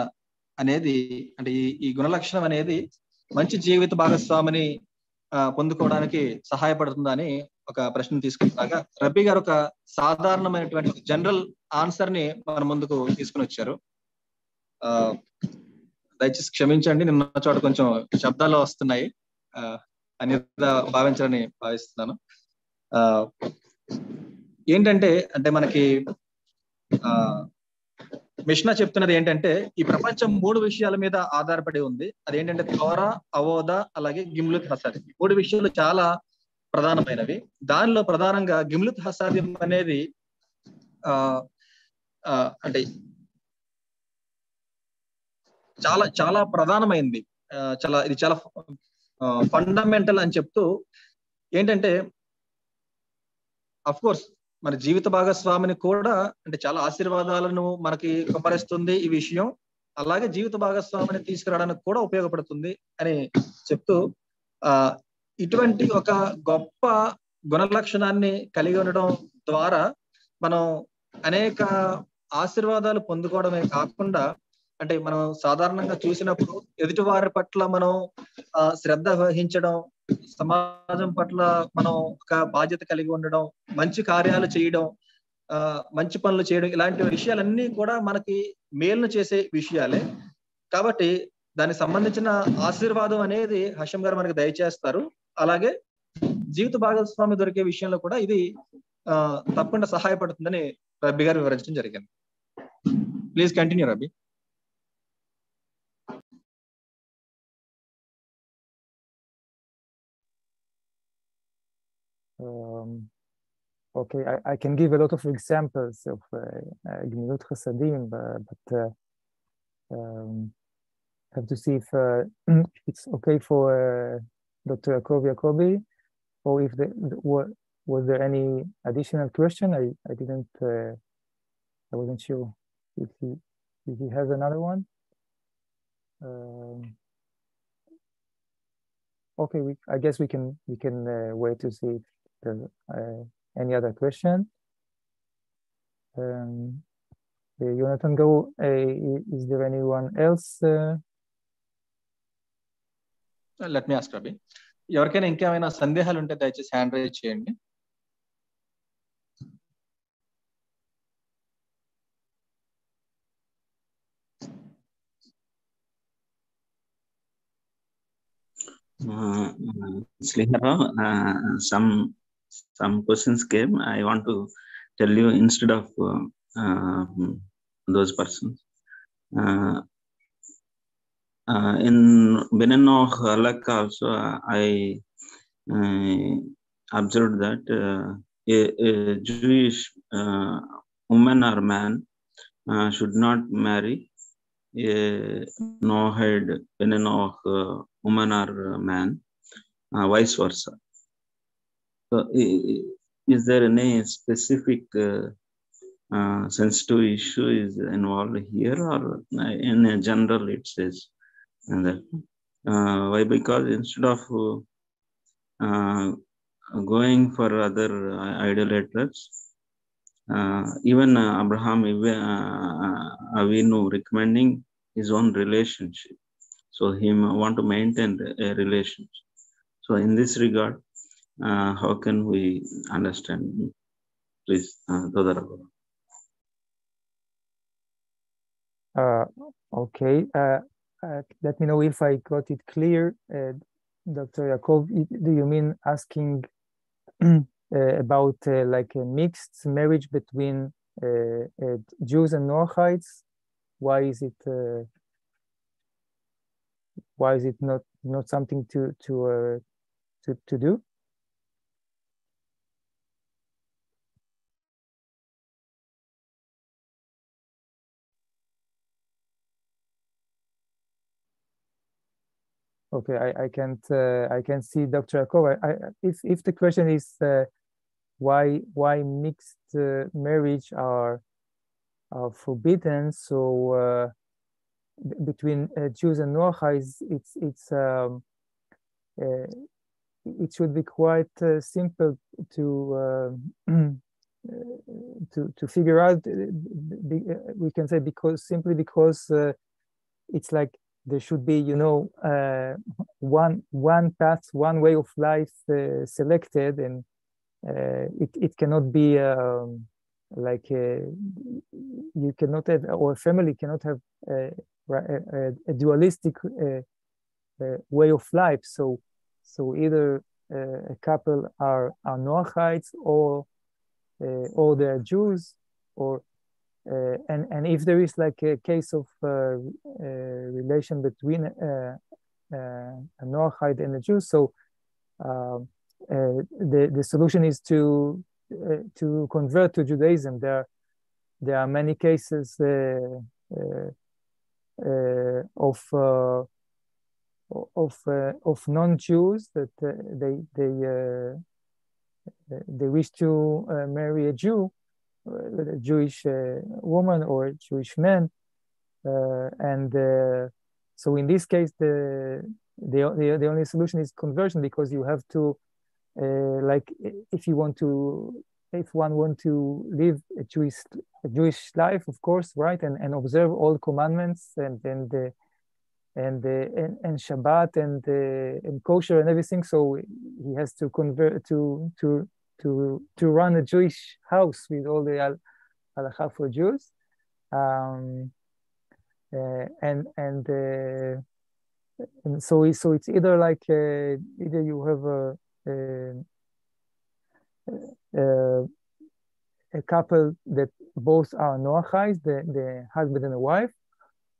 అనేది, అంటే ఈ గుణలక్షణం అనేది మంచి జీవిత భాగస్వామిని పొందుకోవడానికి సహాయపడుతుందా అని ఒక ప్రశ్న తీసుకుంటాగా రబ్బీ గారు ఒక సాధారణమైనటువంటి జనరల్ ఆన్సర్ ని మన ముందుకు తీసుకుని వచ్చారు. దయచేసి క్షమించండి, నిన్న చోట కొంచెం శబ్దాలు వస్తున్నాయి, అన్యథ భావించాలని భావిస్తున్నాను. ఏంటంటే మనకి మిష్నా చెప్తున్నది ఏంటంటే ఈ ప్రపంచం 3 విషయాల మీద ఆధారపడి ఉంది. అదేంటంటే తోరా, అవోదా, అలాగే గిమ్లుత్ హసాదీం. 3 విషయాలు చాలా ప్రధానమైనవి. దానిలో ప్రధానంగా గిమ్లుత్ హసాదీం అనేది అంటే చాలా చాలా ప్రధానమైంది, ఇది చాలా ఫండమెంటల్ అని చెప్తూ ఏంటంటే అఫ్ కోర్స్ మన జీవిత భాగస్వామిని కూడా అంటే చాలా ఆశీర్వాదాలను మనకి ఉపకరిస్తుంది ఈ విషయం. అలాగే జీవిత భాగస్వామిని తీసుకురావడానికి కూడా ఉపయోగపడుతుంది అని చెప్తూ ఇటువంటి ఒక గొప్ప గుణలక్షణాన్ని కలిగి ఉండడం ద్వారా మనం అనేక ఆశీర్వాదాలు పొందుకోవడమే కాకుండా, అంటే మనం సాధారణంగా చూసినప్పుడు ఎదుటి వారి పట్ల మనం శ్రద్ధ వహించడం, సమాజం పట్ల మనం ఒక బాధ్యత కలిగి ఉండడం, మంచి కార్యాలు చేయడం, మంచి పనులు చేయడం, ఇలాంటి విషయాలన్నీ కూడా మనకి మేలును చేసే విషయాలే. కాబట్టి దానికి సంబంధించిన ఆశీర్వాదం అనేది హషం గారు మనకి దయచేస్తారు. అలాగే జీవిత భాగస్వామి దొరికే విషయంలో కూడా ఇది తప్పకుండా సహాయపడుతుందని రబ్బీ గారు వివరించడం జరిగింది. Please continue rabbi. Okay, I can give a lot of examples of Gemilut Chasadim, but have to see if it's okay for Dr. Yacobi, or if was there any additional question? I didn't, I wasn't sure if he has another one. Okay, I guess we can wait to see if there's any other question. Jonathan, go. Is there anyone else? Let me ask Rabbi. ఎవరికైనా ఇంకేమైనా సందేహాలు ఉంటే దయచేసి hand raise చేయండి. Slihara, some questions came. I want to tell you instead of those persons. In Benenoch Halak also, I observed that a Jewish woman or man should not marry a no-head Benenoch woman or man, vice versa. So, is there any specific sensitive issue is involved here, or in a general it says that? Why? Because instead of going for other idolaters, even Abraham Avinu recommending his own relationship. So he want to maintain a relationship. So in this regard, how can we understand? Please, Okay. Let me know if I got it clear. Dr. Yaakov, do you mean asking about like a mixed marriage between Jews and Noachites? Why is it not something to do? Okay, I can see Dr. Yaakov. If the question is why mixed marriage are forbidden, so between Jews and Noachites, it should be quite simple to figure out. We can say because it's like there should be, one path, one way of life selected, and it cannot be like you cannot have, or a family cannot have a dualistic way of life. So either a couple are Noachites or they're Jews, or and if there is like a case of relation between a Noachite and a Jew, so the solution is to convert to Judaism. There are many cases of non-Jews that they wish to marry a Jew, a Jewish woman or a Jewish man, and so in this case the only solution is conversion, because you have to like if one want to live a Jewish life, of course, right, and observe all commandments and Shabbat and kosher and everything, so he has to convert to run a Jewish house with all the halakha for Jews, and so it's either like either you have a couple that both are Noachites, the husband and the wife,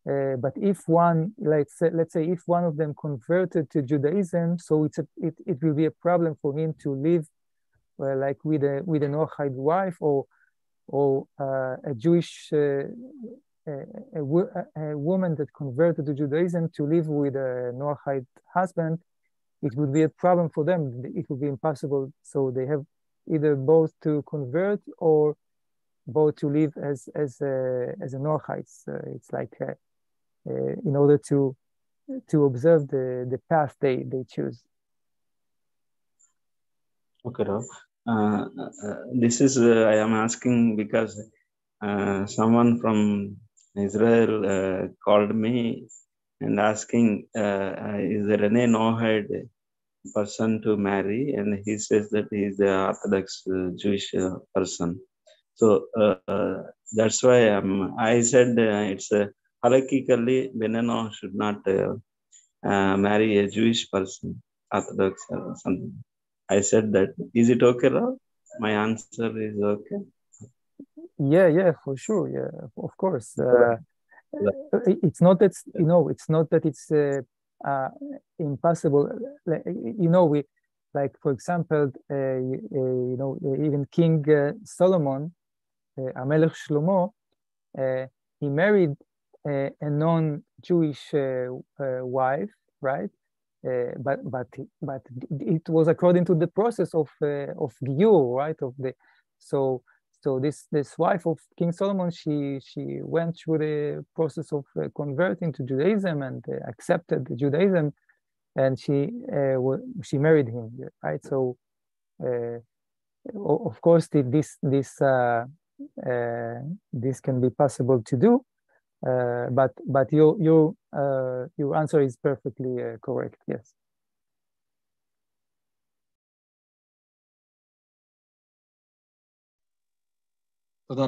but if one, let's say if one of them converted to Judaism, so it will be a problem for him to live like with a Noachite wife, or a Jewish a woman that converted to Judaism to live with a Noachite husband. It would be a problem for them. It would be impossible. So they have either both to convert or both to live as a Noachite. It's like in order to observe the path they choose. Okay, Rob. This is I am asking because someone from Israel called me and asking, is there any Noahide person to marry? And he says that he is the Orthodox Jewish person. So that's why I said it's halachically Beneno should not marry a Jewish person, Orthodox or something. I said that. Is it okay, Rob? My answer is okay. Yeah, for sure. Yeah, of course. It's not that, it's not that it's impossible. We, like, for example, even King Solomon, Amelech Shlomo, he married a non-Jewish wife, right? But it was according to the process of Gilor, right? So this wife of King Solomon, she went through the process of converting to Judaism and accepted Judaism, and she married him, right? So of course this can be possible to do, but your answer is perfectly correct. Yes.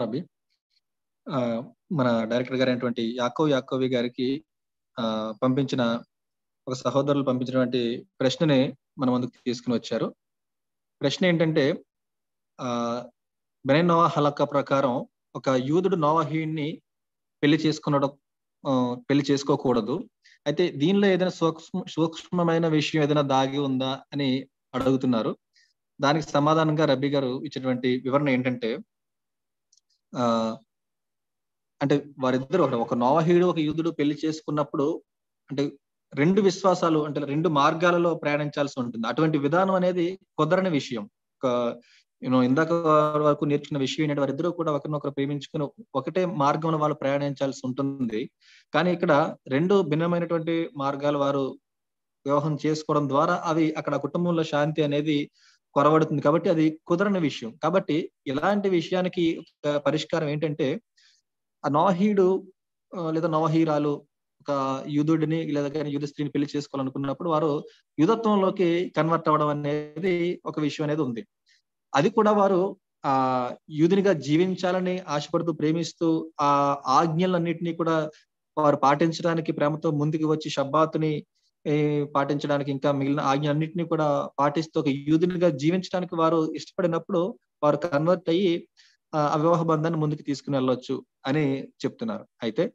Rabi, మన director గారు అయినటువంటి యాకోవి గారికి పంపించిన ఒక సహోదరులు పంపించినటువంటి ప్రశ్నని మన ముందుకు తీసుకుని వచ్చారు. ప్రశ్న ఏంటంటే, బెనై నోవా హలకా ప్రకారం ఒక యూదుడు నోవాహీయుడిని పెళ్లి చేసుకోకూడదు. అయితే దీనిలో ఏదైనా సూక్ష్మమైన విషయం ఏదైనా దాగి ఉందా అని అడుగుతున్నారు. దానికి సమాధానంగా రబ్బీ గారు ఇచ్చినటువంటి వివరణ ఏంటంటే, అంటే వారిద్దరు ఒక నోవాహీయుడు ఒక యూదుడు పెళ్లి చేసుకున్నప్పుడు అంటే రెండు విశ్వాసాలు, అంటే రెండు మార్గాలలో ప్రయాణించాల్సి ఉంటుంది. అటువంటి విధానం అనేది కుదరని విషయం. ఇందాక వరకు నేర్చుకున్న విషయం ఏంటంటే, వారిద్దరూ కూడా ఒకరినొకరు ప్రేమించుకుని ఒకటే మార్గంలో వాళ్ళు ప్రయాణించాల్సి ఉంటుంది. కానీ ఇక్కడ రెండు భిన్నమైనటువంటి మార్గాలు వారు వివాహం చేసుకోవడం ద్వారా అవి అక్కడ కుటుంబంలో శాంతి అనేది కొరవడుతుంది. కాబట్టి అది కుదరని విషయం. కాబట్టి ఇలాంటి విషయానికి పరిష్కారం ఏంటంటే, ఆ నోవాహీయుడు లేదా నోవాహీరాలు ఒక యూదుడిని లేదా యూద స్త్రీని పెళ్లి చేసుకోవాలనుకున్నప్పుడు వారు యూదత్వంలోకి కన్వర్ట్ అవ్వడం అనేది ఒక విషయం అనేది ఉంది. అది కూడా వారు యూదునిగా జీవించాలని ఆశపడుతూ ప్రేమిస్తూ ఆ ఆజ్ఞలన్నింటినీ కూడా వారు పాటించడానికి ప్రేమతో ముందుకు వచ్చి షబ్బాతుని పాటించడానికి ఇంకా మిగిలిన ఆజ్ఞలన్నింటినీ కూడా పాటిస్తూ ఒక యూదునిగా జీవించడానికి వారు ఇష్టపడినప్పుడు వారు కన్వర్ట్ అయ్యి ఆ వివాహ బంధాన్ని ముందుకు తీసుకుని వెళ్ళొచ్చు అని చెప్తున్నారు. అయితే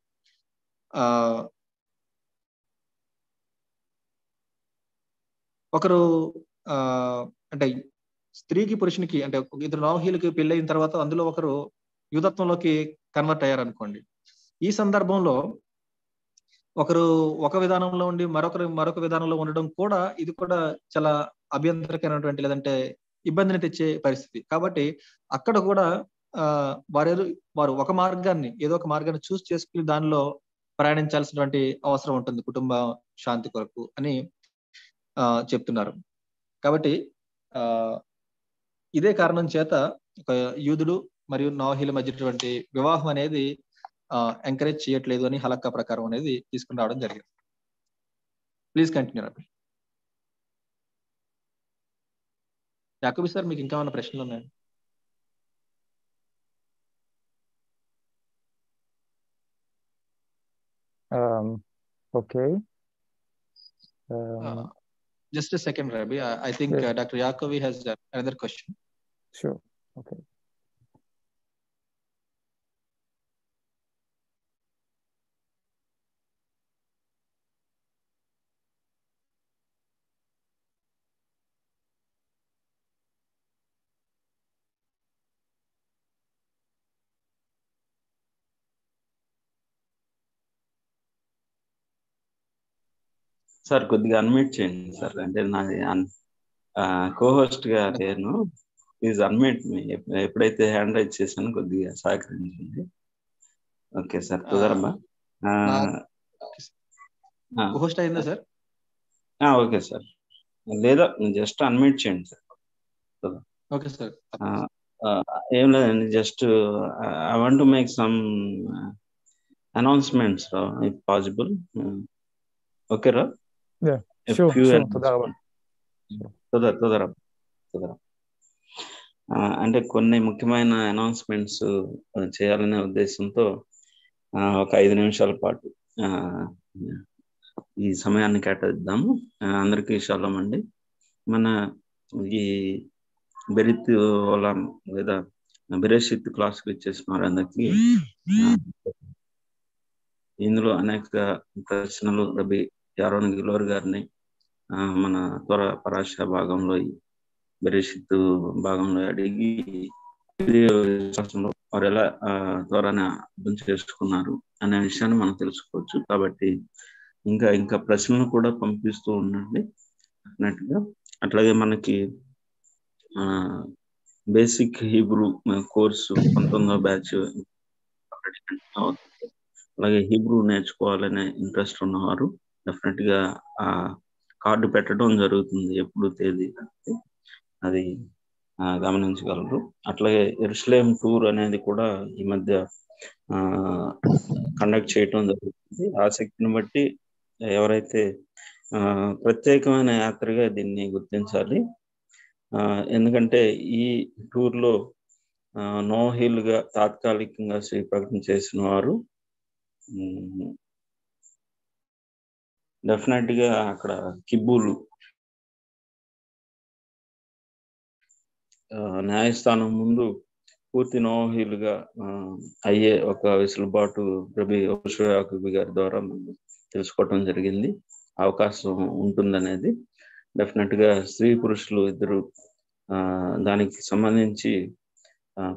ఒకరు అంటే స్త్రీకి పురుషునికి అంటే ఇద్దరు నోవాహీయులకి పెళ్ళైన తర్వాత అందులో ఒకరు యూదత్వంలోకి కన్వర్ట్ అయ్యారనుకోండి. ఈ సందర్భంలో ఒకరు ఒక విధానంలో ఉండి మరొక విధానంలో ఉండడం కూడా ఇది కూడా చాలా అభ్యంతరకరమైనటువంటి లేదంటే ఇబ్బందిని తెచ్చే పరిస్థితి. కాబట్టి అక్కడ కూడా వారు ఒక మార్గాన్ని ఏదో ఒక మార్గాన్ని చూస్ చేసుకుని దానిలో ప్రయాణించాల్సినటువంటి అవసరం ఉంటుంది కుటుంబ శాంతి కొరకు అని చెప్తున్నారు. కాబట్టి ఇదే కారణం చేత ఒక యూదుడు మరియు నోవాహీల మధ్యటువంటి వివాహం అనేది ఎంకరేజ్ చేయట్లేదు అని హలక్కా ప్రకారం అనేది తీసుకుని రావడం జరిగింది. Please continue rabbi. Yakobi sir, మీకు ఇంకా ఏమైనా ప్రశ్నలు ఉన్నాయా? Okay. Just a second, Rabbi. I think yes. Dr. Yakovi has another question. Sure. Okay. Sir కొద్దిగా అన్మ్యూట్ చేయండి సార్. అంటే నాది కోహోస్ట్ గా నేను ప్లీజ్ అన్మ్యూట్ మీ. ఎప్పుడైతే హ్యాండ్ రైజ్ చేశాను కొద్దిగా సహకరించండి. ఓకే సార్, కుదరమ్మా? కోహోస్ట్ అయిందా సార్? ఓకే సార్, లేదా జస్ట్ అన్మ్యూట్ చేయండి సార్. Okay sir. ఏం లేదండి, just I want to make some announcements if possible. Okay రా? Yeah, sure, sure. תודה רבה. తొందర. అంటే కొన్ని ముఖ్యమైన అనౌన్స్మెంట్స్ చేయాలనే ఉద్దేశంతో ఒక 5 నిమిషాల పాటు ఈ సమయాన్ని కేటాయిద్దాము. అందరికీ షాలోమ్ అండి. మన ఈ బెరిత్ ఓలాం లేదా బెరెషిత్ క్లాస్కి ఇచ్చేస్తున్నారు అందరికి. ఇందులో అనేక ప్రశ్నలు రబి యారోన్ గిలోర్ గారిని మన త్వర పరాశ భాగంలో బెరెషిత్ భాగంలో అడిగి విశ్వాసంలో వారు ఎలా త్వరనే అర్థం చేసుకున్నారు అనే విషయాన్ని మనం తెలుసుకోవచ్చు. కాబట్టి ఇంకా ప్రశ్నలు కూడా పంపిస్తూ ఉండండి అన్నట్టుగా. అట్లాగే మనకి బేసిక్ హీబ్రూ కోర్సు 19వ బ్యాచ్ అలాగే హీబ్రూ నేర్చుకోవాలనే ఇంట్రెస్ట్ ఉన్నవారు డెఫినెట్ గా ఆ కార్డు పెట్టడం జరుగుతుంది, ఎప్పుడు తేదీ అది గమనించగలరు. అట్లాగే ఎరుషలేం టూర్ అనేది కూడా ఈ మధ్య కండక్ట్ చేయటం జరుగుతుంది. ఆసక్తిని బట్టి ఎవరైతే ప్రత్యేకమైన యాత్రగా దీన్ని గుర్తించాలి. ఎందుకంటే ఈ టూర్లో నోహిల్గా తాత్కాలికంగా శ్రీ ప్రకటన చేసిన వారు డెఫినెట్ గా అక్కడ కిబ్బులు న్యాయస్థానం ముందు పూర్తి నోహిలుగా అయ్యే ఒక వెసులుబాటు రబి యాకూబ్ గారి ద్వారా తెలుసుకోవటం జరిగింది. అవకాశం ఉంటుందనేది డెఫినెట్ గా స్త్రీ పురుషులు ఇద్దరు దానికి సంబంధించి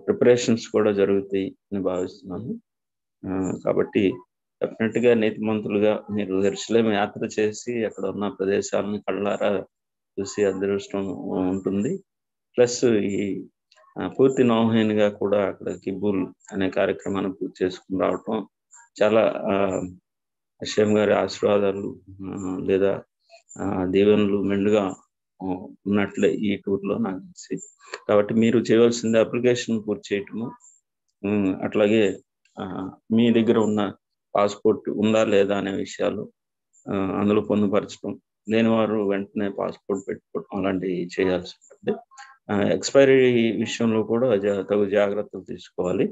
ప్రిపరేషన్స్ కూడా జరుగుతాయి అని భావిస్తున్నాను. కాబట్టి డెఫినెట్ గా నీతిమంతులుగా మీరు ఎరుషలేం యాత్ర చేసి అక్కడ ఉన్న ప్రదేశాలను కళ్ళారా చూసి అదృష్టం ఉంటుంది. ప్లస్ ఈ పూర్తి నౌహేన్గా కూడా అక్కడ కిబ్బుల్ అనే కార్యక్రమాన్ని పూర్తి చేసుకుని రావటం చాలా హషేమ్ గారి ఆశీర్వాదాలు లేదా దీవెనలు మెండుగా ఉన్నట్లే ఈ టూర్లో నాకు తెలిసి. కాబట్టి మీరు చేయవలసింది అప్లికేషన్ పూర్తి చేయటము, అట్లాగే మీ దగ్గర ఉన్న పాస్పోర్ట్ ఉందా లేదా అనే విషయాలు అందులో పొందుపరచడం, లేని వారు వెంటనే పాస్పోర్ట్ పెట్టుకోవడం అలాంటివి చేయాల్సి ఉంటుంది. ఎక్స్పైరీ విషయంలో కూడా తగు జాగ్రత్తలు తీసుకోవాలి.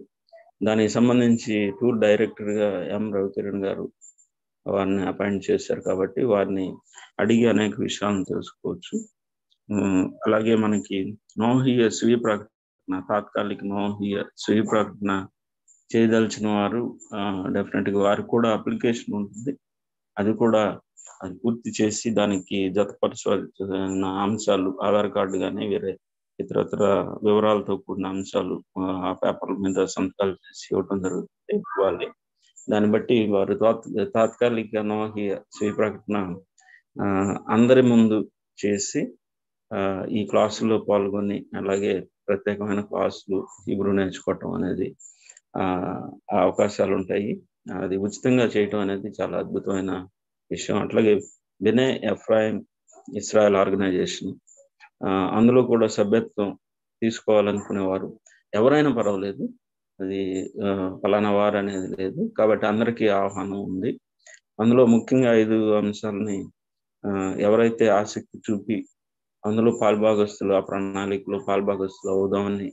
దానికి సంబంధించి టూర్ డైరెక్టర్గా ఎం రవికిరణ్ గారు వారిని అపాయింట్ చేశారు కాబట్టి వారిని అడిగి అనేక విషయాలను తెలుసుకోవచ్చు. అలాగే మనకి నోహియ స్వీయ ప్రకటన, తాత్కాలిక నోహియ స్వీయ ప్రకటన చేయదలిచిన వారు డెఫినెట్గా వారికి కూడా అప్లికేషన్ ఉంటుంది. అది పూర్తి చేసి దానికి జతపరచాల్సిన అంశాలు ఆధార్ కార్డు కానీ వేరే ఇతరత్ర వివరాలతో కూడిన అంశాలు ఆ పేపర్ల మీద సంతకాలు చేసి ఇవ్వటం జరుగుతుంది ఇవ్వాలి. దాన్ని బట్టి వారు తాత్కాలిక నోహియ స్వీయ ప్రకటన అందరి ముందు చేసి ఈ క్లాసులో పాల్గొని అలాగే ప్రత్యేకమైన క్లాసులు హీబ్రూ నేర్చుకోవటం అనేది అవకాశాలు ఉంటాయి. అది ఉచితంగా చేయటం అనేది చాలా అద్భుతమైన విషయం. అట్లాగే బెనే ఎఫ్రాయిం ఇస్రాయల్ ఆర్గనైజేషన్, అందులో కూడా సభ్యత్వం తీసుకోవాలనుకునేవారు ఎవరైనా పర్వాలేదు, అది ఫలానా వారు అనేది లేదు. కాబట్టి అందరికీ ఆహ్వానం ఉంది. అందులో ముఖ్యంగా 5 అంశాలని ఎవరైతే ఆసక్తి చూపి అందులో పాల్భాగస్తులు, ఆ ప్రణాళికలో పాల్భాగస్తులు అవుదామని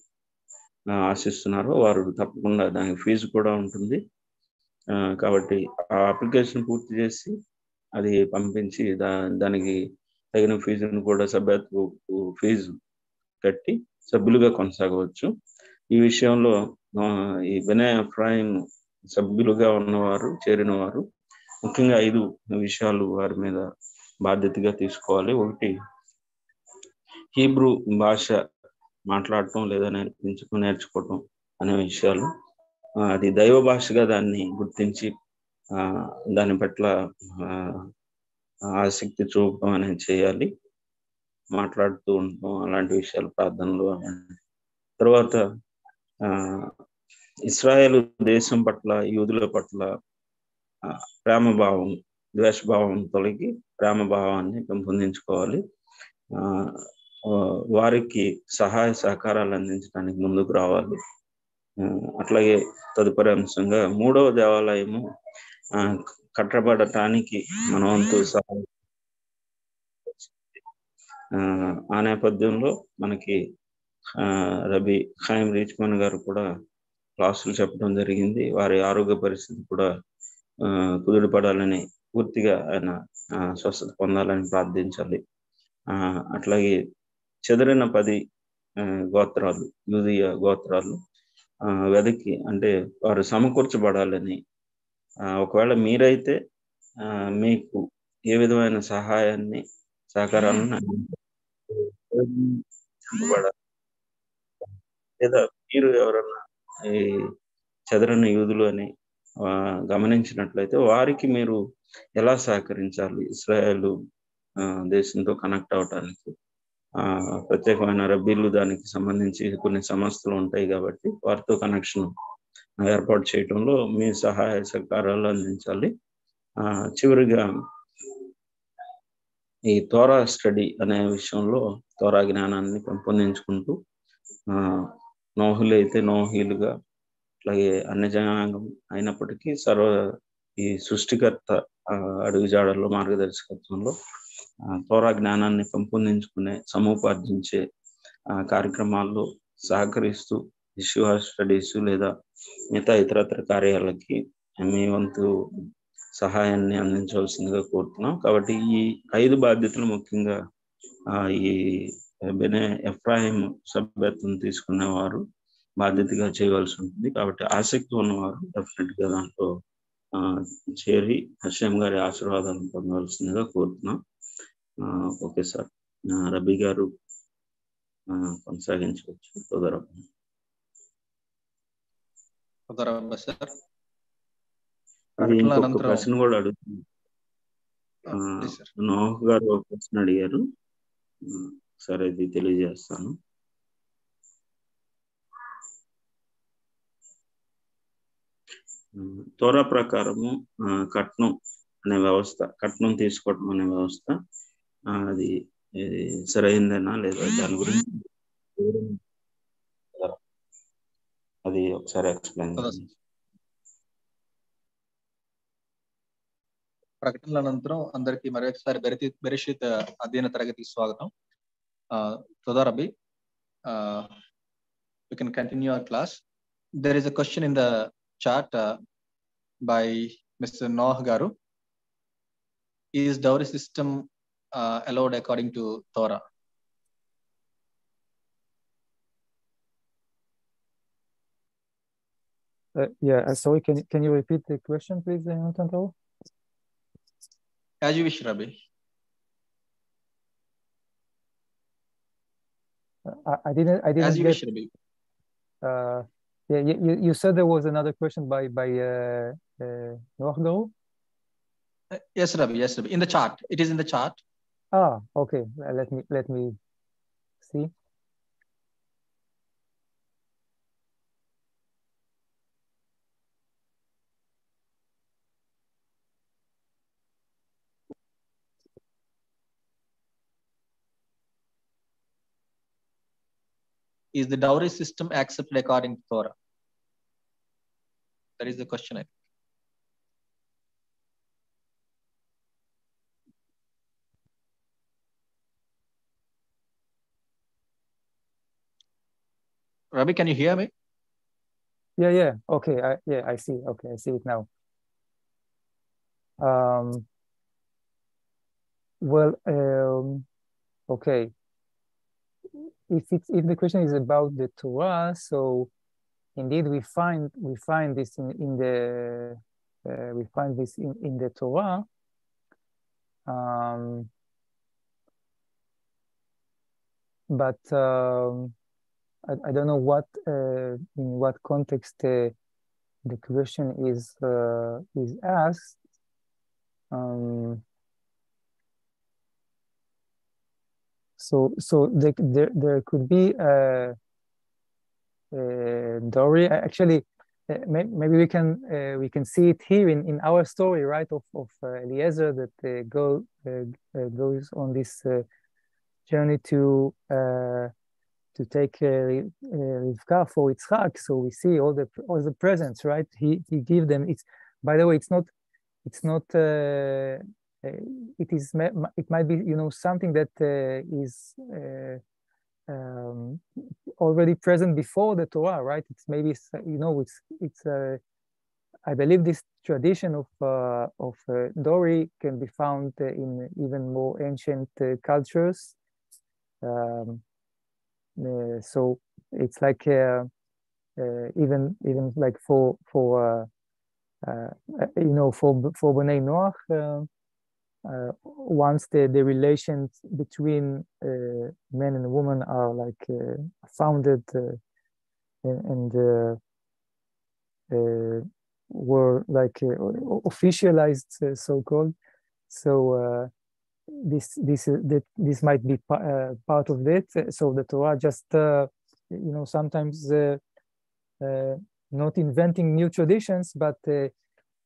ఆశిస్తున్నారో వారు తప్పకుండా దానికి ఫీజు కూడా ఉంటుంది. కాబట్టి ఆ అప్లికేషన్ పూర్తి చేసి అది పంపించి దానికి తగిన ఫీజును కూడా సభ్యత్వ ఫీజు కట్టి సభ్యులుగా కొనసాగవచ్చు. ఈ విషయంలో ఈ బెనే ఎఫ్రాయిం సభ్యులుగా ఉన్నవారు చేరిన వారు ముఖ్యంగా 5 విషయాలు వారి మీద బాధ్యతగా తీసుకోవాలి. ఒకటి, హీబ్రూ భాష మాట్లాడటం లేదా నేర్చుకోవటం అనే విషయాలు. అది దైవ భాషగా దాన్ని గుర్తించి దాని పట్ల ఆసక్తి చూపడం అనేది చేయాలి, మాట్లాడుతూ ఉండటం అలాంటి విషయాలు, ప్రార్థనలు. తర్వాత ఇస్రాయేల్ దేశం పట్ల, యూదుల పట్ల ప్రేమభావం, ద్వేషభావం తొలగి ప్రేమభావాన్ని పెంపొందించుకోవాలి. వారికి సహాయ సహకారాలు అందించడానికి ముందుకు రావాలి. అట్లాగే తదుపరి అంశంగా 3వ దేవాలయము కట్టబడటానికి మన వంతు సహాయం. ఆ నేపథ్యంలో మనకి రబీ ఖాయం రీచ్మన్ గారు కూడా క్లాసులు చెప్పడం జరిగింది. వారి ఆరోగ్య పరిస్థితి కూడా కుదుటపడాలని, పూర్తిగా ఆయన స్వస్థత పొందాలని ప్రార్థించాలి. అట్లాగే చెదిరిన 10 గోత్రాలు, యూదీయ గోత్రాలు వెదకి, అంటే వారు సమకూర్చబడాలని, ఒకవేళ మీరైతే మీకు ఏ విధమైన సహాయాన్ని సహకారాలను లేదా మీరు ఎవరన్నా ఈ చెదరని యూదులు అని గమనించినట్లయితే వారికి మీరు ఎలా సహకరించాలి? ఇశ్రాయేలు దేశంతో కనెక్ట్ అవటానికి ప్రత్యేకమైన రబ్బీలు, దానికి సంబంధించి కొన్ని సంస్థలు ఉంటాయి కాబట్టి వారితో కనెక్షన్ ఏర్పాటు చేయడంలో మీ సహాయ సహకారాలు అందించాలి. చివరిగా ఈ తోరా స్టడీ అనే విషయంలో తోరా జ్ఞానాన్ని పెంపొందించుకుంటూ నోహులైతే నోహీలుగా, అట్లాగే అన్ని జనాంగం అయినప్పటికీ ఈ సృష్టికర్త అడుగుజాడల్లో మార్గదర్శకత్వంలో తోరా జ్ఞానాన్ని పెంపొందించుకునే, సముపార్జించే కార్యక్రమాల్లో సహకరిస్తూ ఇష్యూ స్టడీస్ లేదా మిగతా ఇతరత్ర కార్యాలకి మీ వంతు సహాయాన్ని అందించవలసిందిగా కోరుతున్నాం. కాబట్టి ఈ 5 బాధ్యతలు ముఖ్యంగా ఈ బెనే ఎఫ్రాయిం సభ్యత్వం తీసుకునేవారు బాధ్యతగా చేయవలసి ఉంటుంది. కాబట్టి ఆసక్తి ఉన్నవారు డెఫినెట్ గా దాంట్లో చేరి హషేం గారి ఆశీర్వాదాలను పొందవలసిందిగా కోరుతున్నాం. ఓకే సార్, రబీ గారు కొనసాగించవచ్చు. సార్, ఇంకొక ప్రశ్న కూడా అడుగుతుంది. నోహ్ గారు ఒక ప్రశ్న అడిగారు, సరే ఇది తెలియజేస్తాను. తోరా ప్రకారము కట్నం అనే వ్యవస్థ, కట్నం తీసుకోవడం అనే వ్యవస్థ అది సరైందేనా లేదా, దాని గురించి అది ఒకసారి ఎక్స్ప్లెయిన్ చేయండి. ప్రకటనల అనంతరం అందరికీ మరొకసారి బెరెషిత్ అధ్యయన తరగతికి స్వాగతం. Rabbi, we can continue our class. There is a question in the chat by Mr. Noah Garu. Is dowry system allowed according to Torah? Yeah, sorry, can you repeat the question, please, Tanto? As you wish, Rabbi. I didn't As you get, wish, Rabbi. Yeah, you said there was another question by Noah. Yes, Rabbi. Yes, Rabbi. In the chart, it is in the chart. Okay. Let me see. Is the dowry system accepted according to Torah? That is the question, I think. Rabbi, can you hear me? Yeah. Okay. I see. Okay, I see it now. Okay. If the question is about the Torah, so indeed we find this in the Torah. But I don't know in what context the question is asked. So there could be dowry. Actually, maybe we can see it here in our story, right? Of Eliezer that goes on this journey to take Rivka for Yitzchak. So we see all the presents, right? He give them. It's, by the way, it might be, you know, something that is already present before the Torah, right? It's maybe, you know, it's I believe this tradition of dowry can be found in even more ancient cultures. So it's like even like for you know, for Bnei Noach, once the relations between men and women are like founded and were like officialized, so-called. So this might be part of it. So the Torah just you know, sometimes not inventing new traditions, but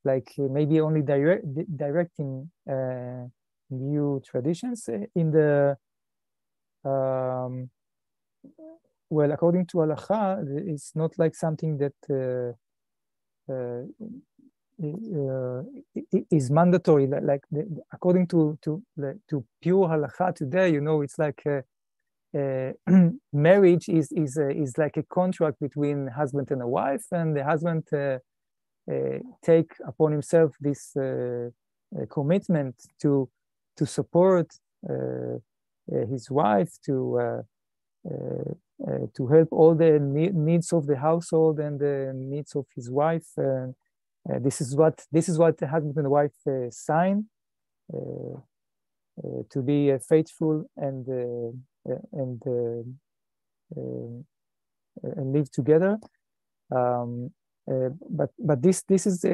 like maybe only directing new traditions in the well, according to halacha, it's not like something that is mandatory. Like according to pure halacha today, you know, it's like marriage is like a contract between husband and a wife, and the husband take upon himself this commitment to support his wife, to help all the needs of the household and the needs of his wife. This is what the husband and wife sign, to be faithful and live together. But this is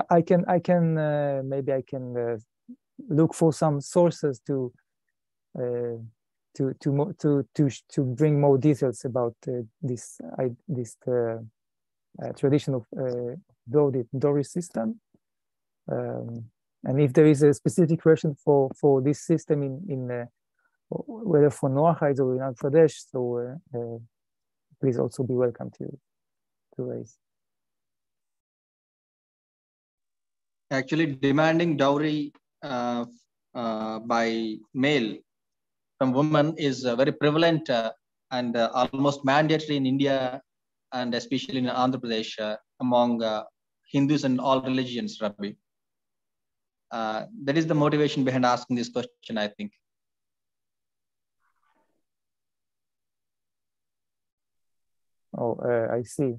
I can maybe I can look for some sources to bring more details about this tradition of dowry system, and if there is a specific question for this system in whether for Noachites or in Al Pradesh, so please also be welcome to raise. Actually, demanding dowry by male from women is very prevalent and almost mandatory in India, and especially in Andhra Pradesh among Hindus and all religions, Rabbi. That is the motivation behind asking this question, I think. Oh, I see.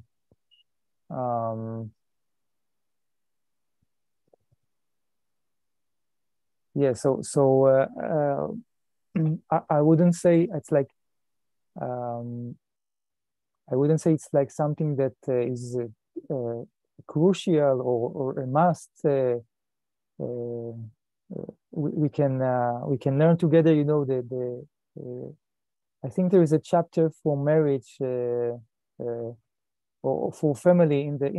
Yeah, so I wouldn't say it's like I wouldn't say it's like something that is crucial or a must. We can learn together. You know, I think there is a chapter for marriage or for family in the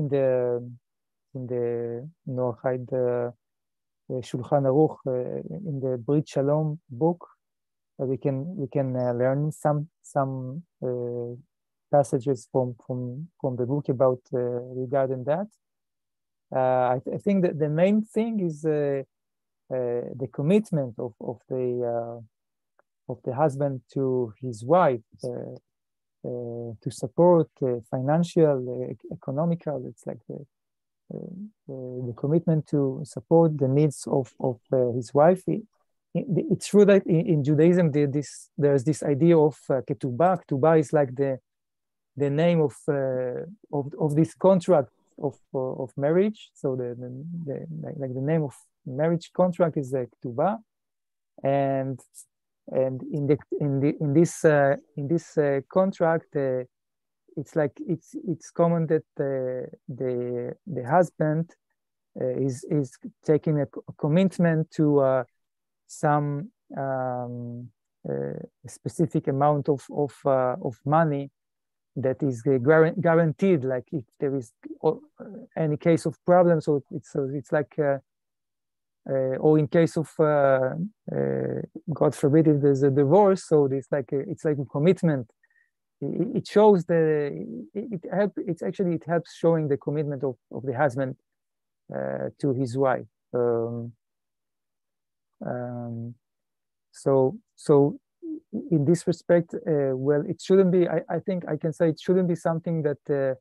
Noachide Shulchan Aruch in the Brit Shalom book. We can learn some passages from the book about regarding that. I think that the main thing is the commitment of the husband to his wife to support financial, economical. It's like the commitment to support the needs of his wife. It's true that in Judaism there's this idea of ketubah. Ketubah is like the name of this contract of marriage. So the name of marriage contract is ketubah, and in this contract it's like it's common that the husband is taking a commitment to some specific amount of money that is guaranteed. Like if there is any case of problem, so it's like or in case of God forbid if there's a divorce, so it's like a commitment. It shows it helps showing the commitment of the husband to his wife. So in this respect, well, it shouldn't be. I think I can say it shouldn't be something that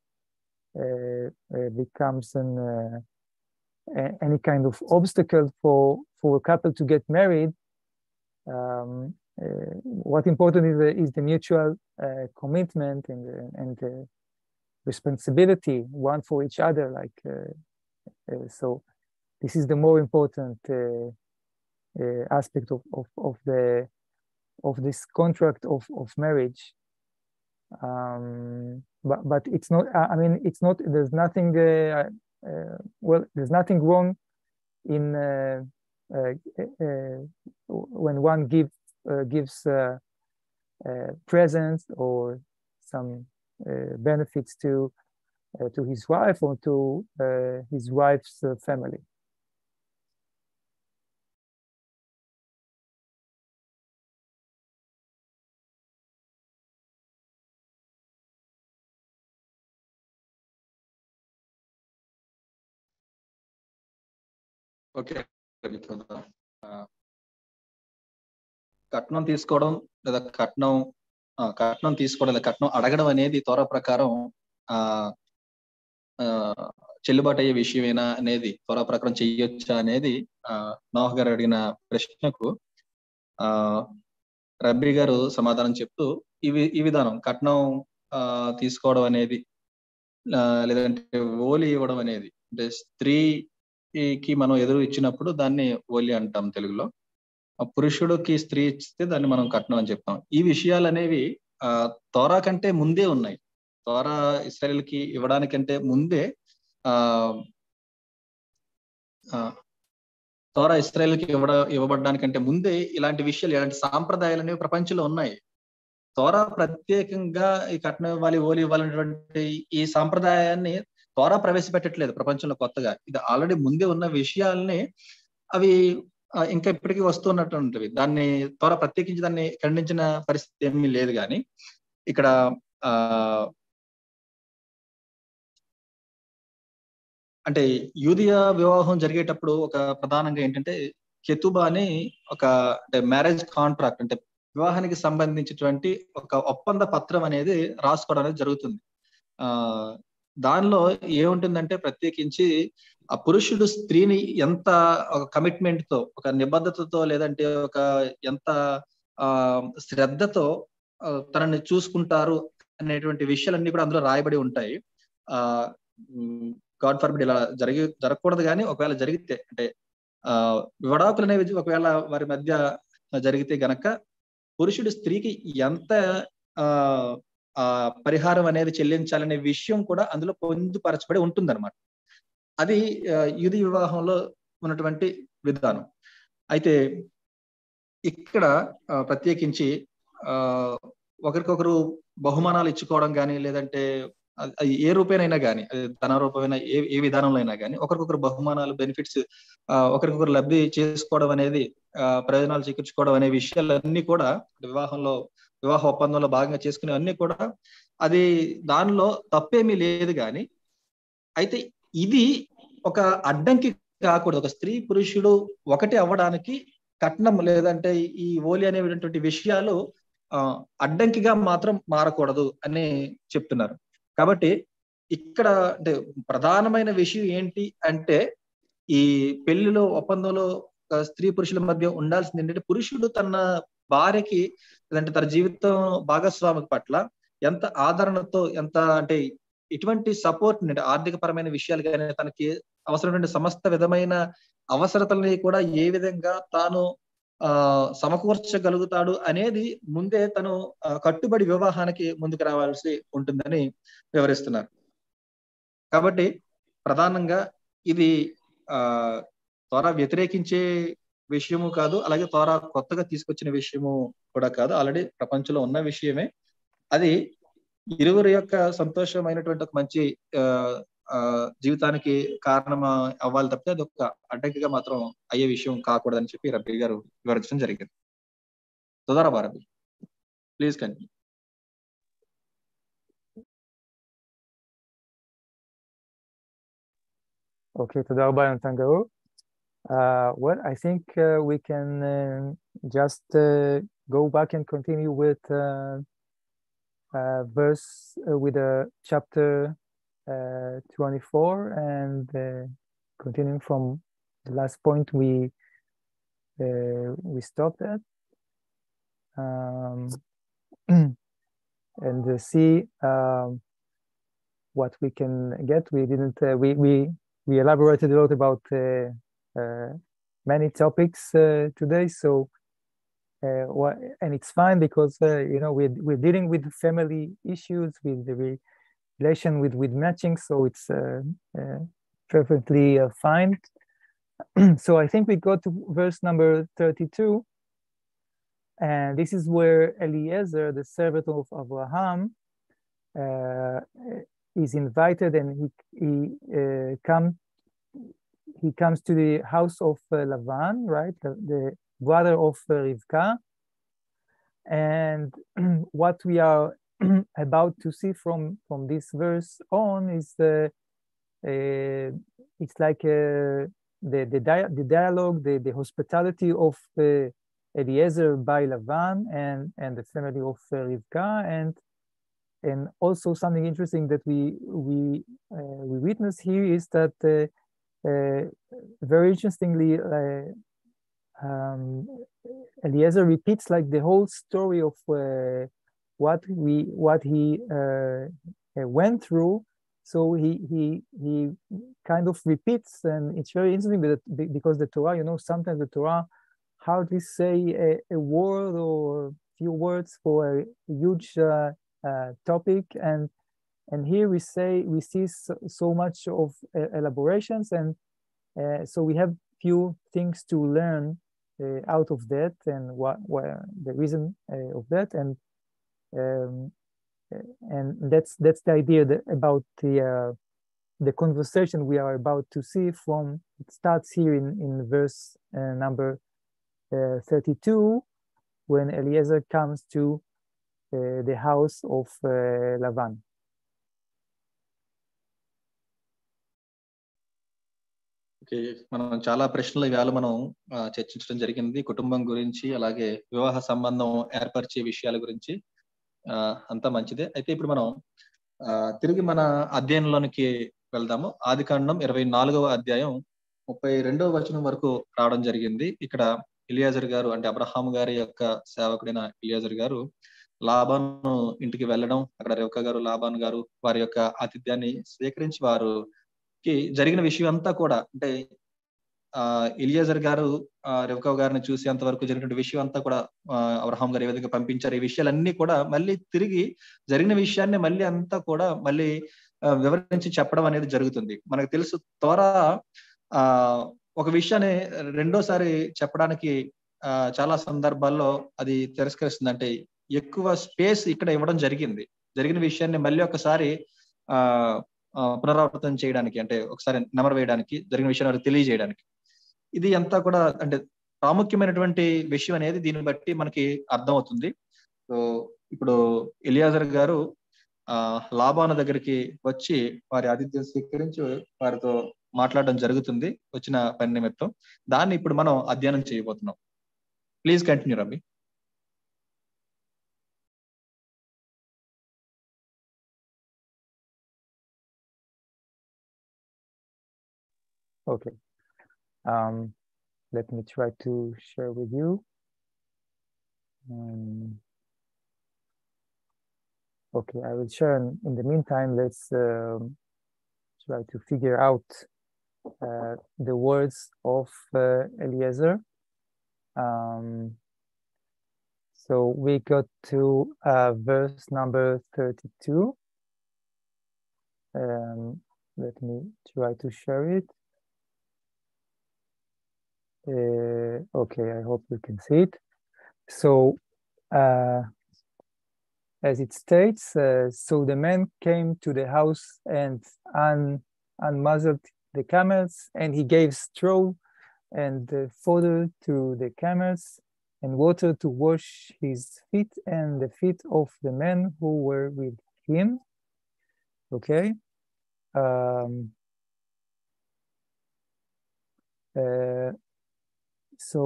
becomes any kind of obstacle for a couple to get married. What important is the mutual commitment and responsibility one for each other. So this is the more important aspect of this contract of marriage. But it's not. I mean, it's not. There's nothing. Well, there's nothing wrong in when one gives presents or some benefits to his wife or to his wife's family. Okay, కట్నం తీసుకోవడం లేదా కట్నం తీసుకోవడం లేదా కట్నం అడగడం అనేది తోరా ప్రకారం చెల్లుబాటు అయ్యే విషయమేనా అనేది, తోరా ప్రకారం చెయ్యొచ్చా అనేది నోహ్ గారు అడిగిన ప్రశ్నకు రబ్బీ గారు సమాధానం చెప్తూ ఈ విధానం కట్నం తీసుకోవడం అనేది లేదంటే ఓలి ఇవ్వడం అనేది, అంటే స్త్రీకి మనం ఎదురు ఇచ్చినప్పుడు దాన్ని ఓలి అంటాం తెలుగులో, పురుషుడికి స్త్రీ ఇస్తే దాన్ని మనం కట్నం అని చెప్తాం. ఈ విషయాలు అనేవి తోరా కంటే ముందే ఉన్నాయి. తోరా ఇశ్రాయేలుకి ఇవ్వడానికంటే ముందే తోరా ఇశ్రాయేలుకి ఇవ్వబడడానికంటే ముందే ఇలాంటి విషయాలు, ఇలాంటి సాంప్రదాయాలు అనేవి ప్రపంచంలో ఉన్నాయి. తోరా ప్రత్యేకంగా ఈ కట్నం ఇవ్వాలి, ఓలి ఇవ్వాలనేటువంటి ఈ సాంప్రదాయాన్ని తోరా ప్రవేశపెట్టట్లేదు ప్రపంచంలో కొత్తగా. ఇది ఆల్రెడీ ముందే ఉన్న విషయాల్ని అవి ఇంకా ఇప్పటికీ వస్తున్నటువంటివి. దాన్ని తోరా ప్రత్యేకించి దాన్ని ఖండించిన పరిస్థితి ఏమీ లేదు. కానీ ఇక్కడ అంటే యూదియా వివాహం జరిగేటప్పుడు ఒక ప్రధానంగా ఏంటంటే కెతుబా అని ఒక అంటే మ్యారేజ్ కాంట్రాక్ట్, అంటే వివాహానికి సంబంధించినటువంటి ఒక ఒప్పంద పత్రం అనేది రాసుకోవడం అనేది జరుగుతుంది. దానిలో ఏముంటుందంటే ప్రత్యేకించి ఆ పురుషుడు స్త్రీని ఎంత ఒక కమిట్మెంట్ తో, ఒక నిబద్ధతతో, లేదంటే ఒక ఎంత శ్రద్ధతో తనని చూసుకుంటారు అనేటువంటి విషయాలన్నీ కూడా అందులో రాయబడి ఉంటాయి. గాడ్ ఫర్బిడ్ ఇలా జరగకూడదు, కానీ ఒకవేళ జరిగితే, అంటే విడాకులు అనేవి ఒకవేళ వారి మధ్య జరిగితే గనక పురుషుడు స్త్రీకి ఎంత పరిహారం అనేది చెల్లించాలనే విషయం కూడా అందులో పొందుపరచబడి ఉంటుందన్నమాట. అది యూది వివాహంలో ఉన్నటువంటి విధానం. అయితే ఇక్కడ ప్రత్యేకించి ఒకరికొకరు బహుమానాలు ఇచ్చుకోవడం కానీ, లేదంటే ఏ రూపేనైనా కానీ, ధన రూపమైన ఏ విధానంలో అయినా కానీ ఒకరికొకరు బహుమానాలు, బెనిఫిట్స్, ఒకరికొకరు లబ్ధి చేసుకోవడం అనేది, ప్రయోజనాలు చేకూర్చుకోవడం అనే విషయాలన్నీ కూడా వివాహ ఒప్పందంలో భాగంగా చేసుకునేవన్నీ కూడా అది దానిలో తప్పేమీ లేదు. కానీ అయితే ఇది ఒక అడ్డంకి కాకూడదు. ఒక స్త్రీ పురుషుడు ఒకటి అవ్వడానికి కట్నం లేదంటే ఈ ఓలి అనేటువంటి విషయాలు అడ్డంకిగా మాత్రం మారకూడదు అని చెప్తున్నారు. కాబట్టి ఇక్కడ అంటే ప్రధానమైన విషయం ఏంటి అంటే, ఈ పెళ్లిలో ఒప్పందంలో స్త్రీ పురుషుల మధ్య ఉండాల్సింది ఏంటంటే, పురుషుడు తన భార్యకి లేదంటే తన జీవితం భాగస్వామి పట్ల ఎంత ఆదరణతో, ఎంత అంటే ఇటువంటి సపోర్ట్, అంటే ఆర్థిక పరమైన విషయాలు కానీ, తనకి అవసరమైన సమస్త విధమైన అవసరతల్ని కూడా ఏ విధంగా తాను సమకూర్చగలుగుతాడు అనేది ముందే తను కట్టుబడి వివాహానికి ముందుకు రావాల్సి ఉంటుందని వివరిస్తున్నారు. కాబట్టి ప్రధానంగా ఇది త్వర వ్యతిరేకించే విషయము కాదు, అలాగే త్వర కొత్తగా తీసుకొచ్చిన విషయము కూడా కాదు, ఆల్రెడీ ప్రపంచంలో ఉన్న విషయమే. అది ఇరువురి యొక్క సంతోషమైనటువంటి ఒక మంచి జీవితానికి కారణం అవ్వాలి తప్పితే అది ఒక అడ్డంకిగా మాత్రం అయ్యే విషయం కాకూడదని చెప్పి రబ్బీ గారు వివరించడం జరిగింది. తొదరబా రబ్బీ, please continue. Okay, תודה רבה יונתן גאור. Well, I think we can just go back and continue with with chapter 24 and continuing from the last point we stopped at, and see what we can get. We didn't we elaborated a lot about many topics today, so and it's fine because we're dealing with family issues, with the relation with matching, so it's perfectly fine. So I think we go to verse number 32, and this is where Eliezer, the servant of Abraham, is invited, and he comes to the house of Lavan, right, the brother of Rivka, and what we are about to see from this verse on is it's like the dialogue, the hospitality of Eliezer by Lavan and the family of Rivka, and also something interesting that we witness here is that very interestingly, Eliezer repeats like the whole story of what he went through. So he kind of repeats, and it's very interesting because the Torah, sometimes the Torah hardly say a word or few words for a huge topic, and here we see so much of elaborations, and so we have few things to learn out of that, and what the reason of that, and that's the idea about the conversation we are about to see from. It starts here in verse number 32, when Eliezer comes to the house of Lavan. మనం చాలా ప్రశ్నలు ఇవాళ మనం చర్చించడం జరిగింది, కుటుంబం గురించి, అలాగే వివాహ సంబంధం ఏర్పరిచే విషయాల గురించి. అంతా మంచిదే. అయితే ఇప్పుడు మనం తిరిగి మన అధ్యయనంలోనికి వెళ్దాము. ఆదికాండం 24వ అధ్యాయం 32వ వచనం వరకు రావడం జరిగింది. ఇక్కడ ఎలియాజర్ గారు, అంటే అబ్రహాం గారి యొక్క సేవకుడైన ఎలియాజర్ గారు లాబాను ఇంటికి వెళ్ళడం, అక్కడ రివ్కా గారు, లాబాన్ గారు వారి యొక్క ఆతిథ్యాన్ని స్వీకరించి వారికి జరిగిన విషయం అంతా కూడా, అంటే ఎలియాజర్ గారు రివ్కా గారిని చూసేంత వరకు జరిగిన విషయం అంతా కూడా, అబ్రహాం గారు ఏ విధంగా పంపించారు, ఈ విషయాలన్నీ కూడా మళ్ళీ తిరిగి జరిగిన విషయాన్ని మళ్ళీ అంతా కూడా మళ్ళీ వివరించి చెప్పడం అనేది జరుగుతుంది. మనకు తెలుసు, త్వరా ఒక విషయాన్ని రెండోసారి చెప్పడానికి చాలా సందర్భాల్లో అది తిరస్కరిస్తుంది. అంటే ఎక్కువ స్పేస్ ఇక్కడ ఇవ్వడం జరిగింది. జరిగిన విషయాన్ని మళ్ళీ ఒకసారి పునరావృతం చేయడానికి, అంటే ఒకసారి నెమరు వేయడానికి, జరిగిన విషయాన్ని తెలియజేయడానికి. ఇది అంతా కూడా అంటే ప్రాముఖ్యమైనటువంటి విషయం అనేది దీన్ని బట్టి మనకి అర్థం అవుతుంది. సో ఇప్పుడు ఎలియాజర్ గారు లాబాను దగ్గరికి వచ్చి వారి ఆతిథ్యం స్వీకరించి వారితో మాట్లాడడం జరుగుతుంది వచ్చిన పని నిమిత్తం. దాన్ని ఇప్పుడు మనం అధ్యయనం చేయబోతున్నాం. Please continue rabbi. Okay. Let me try to share with you. Okay, I will share. In the meantime, let's try to figure out the words of Eliezer. So we got to verse number 32. Let me try to share it. Okay, I hope you can see it. So, as it states, so the man came to the house, and unmuzzled the camels, and he gave straw and fodder to the camels and water to wash his feet and the feet of the men who were with him. Okay. So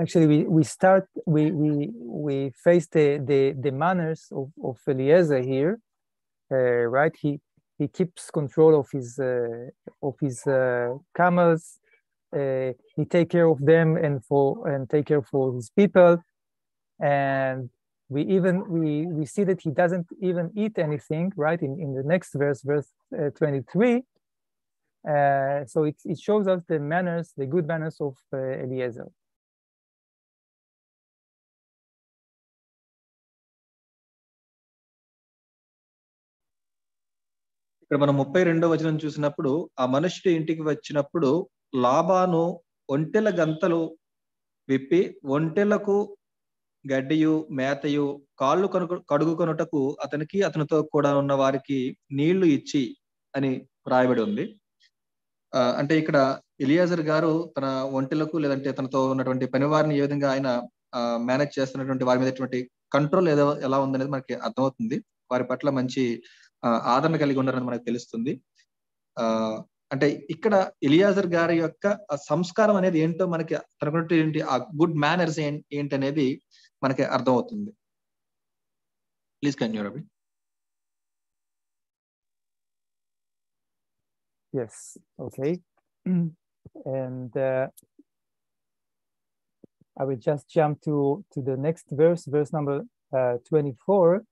actually we face the manners of Eliezer here, right? He keeps control of his camels. He take care of them and take care for his people, and we see that he doesn't even eat anything, right? In the next verse 23. So it shows us the manners, the good manners of Eliezer. ఇక్కడ మనం 32వ వచనం చూసినప్పుడు ఆ మనుష్యుడు ఇంటికి వచ్చినప్పుడు లాబాను ఒంటెల గంతలు విప్పి ఒంటెలకు గడ్డియు మేతయు కాళ్ళు కడుగుకొనుటకు అతనికి అతనితో కూడా ఉన్న వారికి నీళ్లు ఇచ్చి అని రాయబడి ఉంది. అంటే ఇక్కడ ఎలియాజర్ గారు తన ఒంటెలకు లేదంటే తనతో ఉన్నటువంటి పనివారిని ఏ విధంగా ఆయన మేనేజ్ చేస్తున్నటువంటి వారి మీద కంట్రోల్ ఎలా ఉందనేది మనకి అర్థమవుతుంది. వారి పట్ల మంచి ఆదరణ కలిగి ఉన్నారని మనకు తెలుస్తుంది. అంటే ఇక్కడ ఎలియాజర్ గారి యొక్క సంస్కారం అనేది ఏంటో మనకి తనకున్నటువంటి ఆ గుడ్ మేనర్స్ ఏంటనేది మనకి అర్థమవుతుంది. Please continue Ravi. Yes, okay. And I will just jump to the next verse number 24,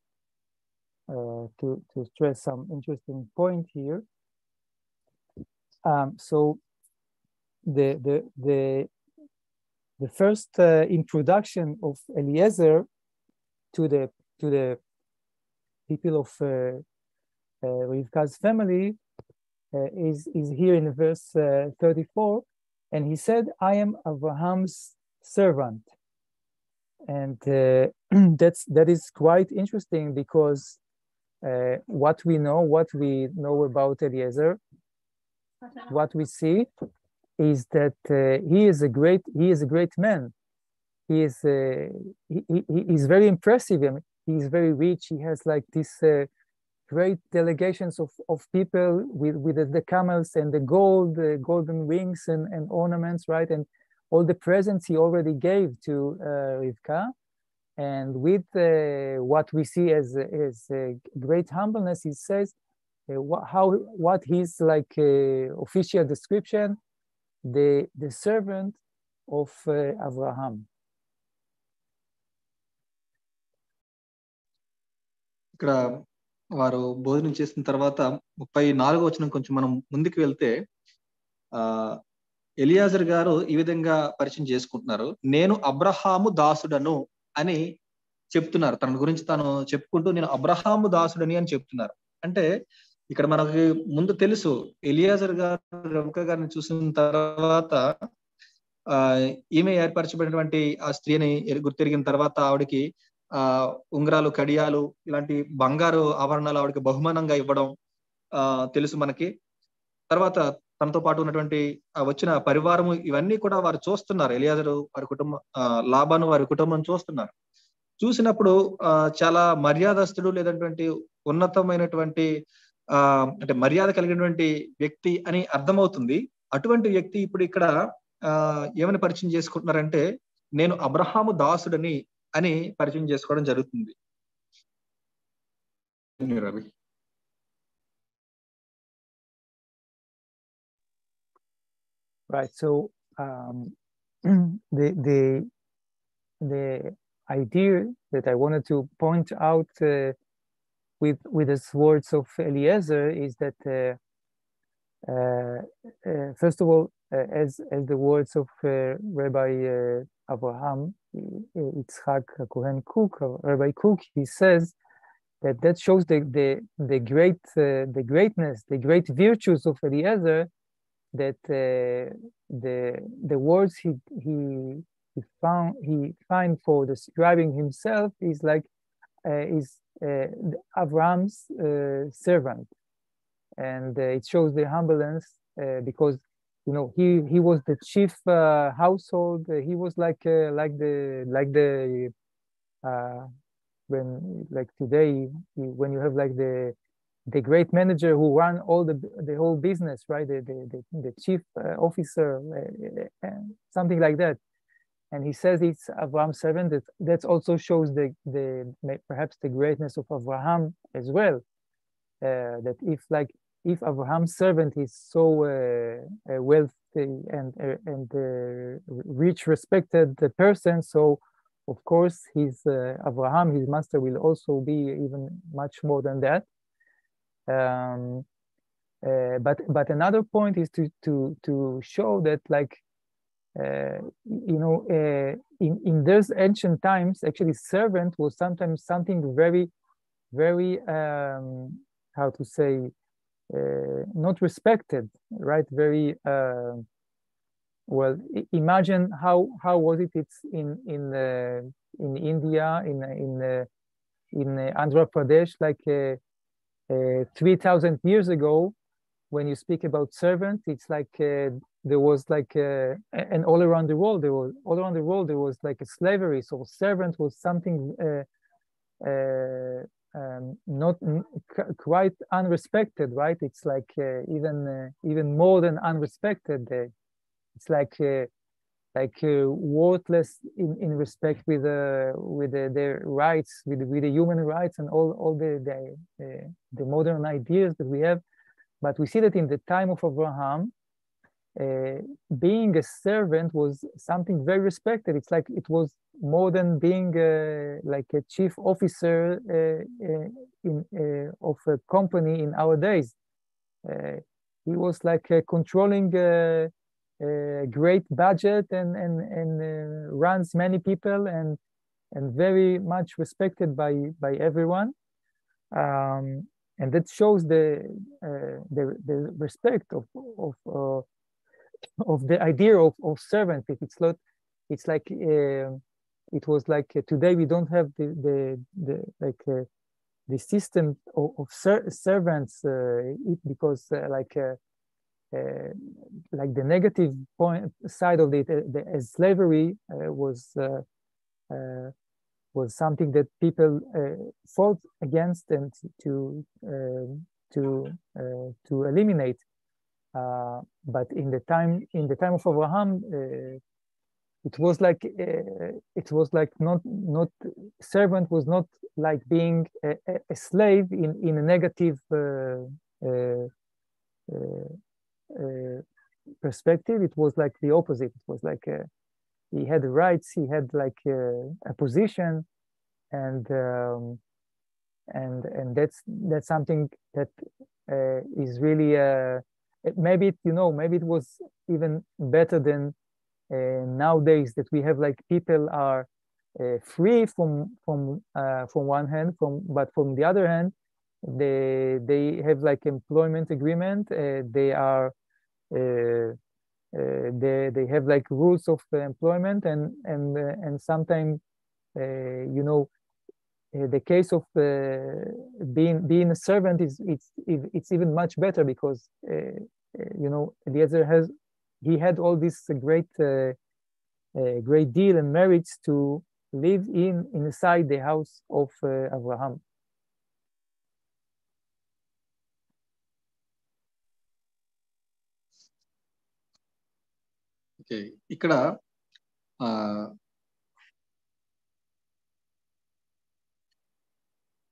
to stress some interesting point here. So the first introduction of Eliezer to the people of Rivka's family is here in verse 34, and he said, "I am Abraham's servant," and that is quite interesting because what we know about Eliezer, what we see is that he is a great man. He is very impressive. I mean, he is very rich. He has like this great delegations of people with the camels and the golden wings and ornaments, right? And all the presents he already gave to Rivka. And with what we see as great humbleness, he says what his like official description, the servant of Abraham. ఇక్కడ వారు భోజనం చేసిన తర్వాత 34వ వచనం కొంచెం మనం ముందుకు వెళ్తే ఎలియాజర్ గారు ఈ విధంగా పరిచయం చేసుకుంటున్నారు. నేను అబ్రహాము దాసుడను అని చెప్తున్నారు. తన గురించి తాను చెప్పుకుంటూ నేను అబ్రహాము దాసుడని అని చెప్తున్నారు. అంటే ఇక్కడ మనకి ముందు తెలుసు ఎలియాజర్ గారు రెబెకా గారిని చూసిన తర్వాత ఈమె ఏర్పరచబడినటువంటి ఆ స్త్రీని గుర్తెరిగిన తర్వాత ఆవిడకి ఉంగరాలు, కడియాలు, ఇలాంటి బంగారు ఆభరణాలు ఆవిడకి బహుమానంగా ఇవ్వడం తెలుసు మనకి. తర్వాత తనతో పాటు ఉన్నటువంటి వచ్చిన పరివారము ఇవన్నీ కూడా వారు చూస్తున్నారు. ఎలియాజరు వారి కుటుంబం, లాబాను వారి కుటుంబం చూస్తున్నారు. చూసినప్పుడు చాలా మర్యాదస్తుడు లేదంటే ఉన్నతమైనటువంటి అంటే మర్యాద కలిగినటువంటి వ్యక్తి అని అర్థమవుతుంది. అటువంటి వ్యక్తి ఇప్పుడు ఇక్కడ ఏమని పరిచయం చేసుకుంటున్నారంటే నేను అబ్రహాము దాసుడని అని పరిచయం చేసుకోవడం జరుగుతుంది. Ravi. Right. So the idea that I wanted to point out with the words of Eliezer is that first of all, as the words of Rabbi Abraham Yitzhak Cohen Cook, Rabbi Cook, he says that shows the greatness, the great virtues of Eliezer. That the words he find for describing himself is like Abraham's servant, and it shows the humbleness because he was the chief household. He was like the when like today when you have like the great manager who run all the whole business, right? The chief officer, something like that. And he says it's Abraham's servant. That also shows perhaps the greatness of Abraham as well. That if Abraham's servant is so wealthy and rich, respected person, so of course Abraham, his master, will also be even much more than that. But another point is to show that in those ancient times, actually servant was sometimes something very, very how to say, not respected, right? Very well. Imagine how was it? It's in India, in Andhra Pradesh, 3,000 years ago. When you speak about servant, it's there was and all around the world there was like a slavery. So servant was something not quite unrespected, right? It's even more than unrespected. It's worthless in respect with their rights, with the human rights and all the modern ideas that we have. But we see that in the time of Abraham, being a servant was something very respected. It's it was more than being like a chief officer of a company in our days. He was controlling a great budget and runs many people and very much respected by everyone. And that shows the respect of the idea of servant. It was today we don't have the system of servants because the negative side of the slavery was something that people fought against and to eliminate. But in the time of Abraham, it was not servant was not like being a slave in a negative perspective. It was like the opposite. It was he had rights, he had a position, and that's something that is really maybe it was even better than nowadays, that we have people are free from one hand, but from the other hand they have employment agreement. They are they have rules of employment, and sometimes the case of being a servant it's even much better, because Eliezer had all this great deal and merits to live inside the house of Abraham. Okay, ఇక్కడ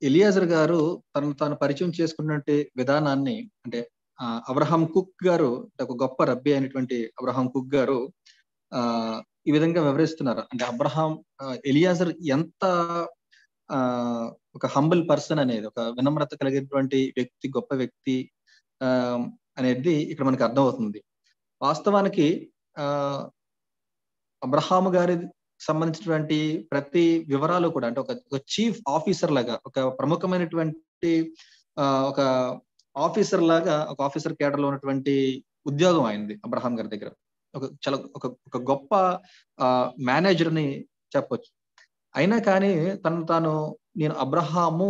Eliezer గారు తాను పరిచయం చేసుకున్నటువంటి విధానాన్ని, అంటే Abraham cook గారు, ఒక గొప్ప రబ్బీ అయినటువంటి అబ్రహాం కుక్ గారు ఈ విధంగా వివరిస్తున్నారు. అంటే ఎలియాజర్ ఎంత ఒక హంబుల్ పర్సన్ అనేది, ఒక వినమ్రత కలిగినటువంటి వ్యక్తి, గొప్ప వ్యక్తి అనేది ఇక్కడ మనకి అర్థమవుతుంది. వాస్తవానికి అబ్రహాము గారి సంబంధించినటువంటి ప్రతి వివరాలు కూడా, అంటే ఒక చీఫ్ ఆఫీసర్ లాగా, ఒక ప్రముఖమైనటువంటి ఒక ఆఫీసర్ లాగా, ఒక ఆఫీసర్ కేడర్ లో ఉన్నటువంటి ఉద్యోగం అయింది అబ్రహాం గారి దగ్గర. ఒక గొప్ప మేనేజర్ ని చెప్పొచ్చు. అయినా కానీ తాను నేను అబ్రహాము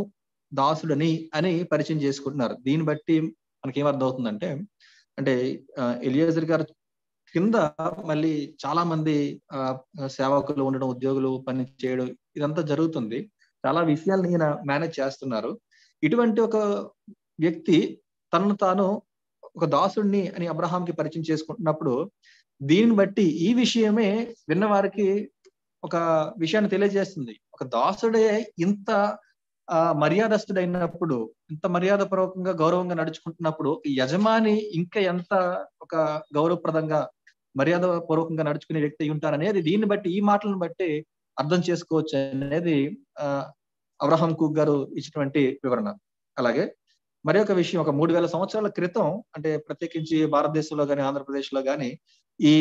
దాసుడని అని పరిచయం చేసుకుంటున్నారు. దీన్ని బట్టి మనకి ఏమర్థం అవుతుందంటే, అంటే ఎలియాజర్ గారు కింద మళ్ళీ చాలా మంది సేవకులు ఉండడం, ఉద్యోగులు పని చేయడం, ఇదంతా జరుగుతుంది. చాలా విషయాలను ఈయన మేనేజ్ చేస్తున్నారు. ఇటువంటి ఒక వ్యక్తి తనను తాను ఒక దాసుడిని అని అబ్రహాంకి పరిచయం చేసుకుంటున్నప్పుడు, దీన్ని బట్టి ఈ విషయమే విన్నవారికి ఒక విషయాన్ని తెలియజేస్తుంది. ఒక దాసుడే ఇంత మర్యాదస్తుడైనప్పుడు, ఇంత మర్యాదపూర్వకంగా గౌరవంగా నడుచుకుంటున్నప్పుడు, యజమాని ఇంకా ఎంత ఒక గౌరవప్రదంగా మర్యాద పూర్వకంగా నడుచుకునే వ్యక్తి అయి ఉంటారనేది దీన్ని బట్టి, ఈ మాటలను బట్టి అర్థం చేసుకోవచ్చు అనేది అబ్రహాం కుక్ గారు ఇచ్చినటువంటి వివరణ. అలాగే మరి ఒక విషయం, ఒక 3000 సంవత్సరాల క్రితం, అంటే ప్రత్యేకించి భారతదేశంలో కానీ ఆంధ్రప్రదేశ్ లో కానీ ఈ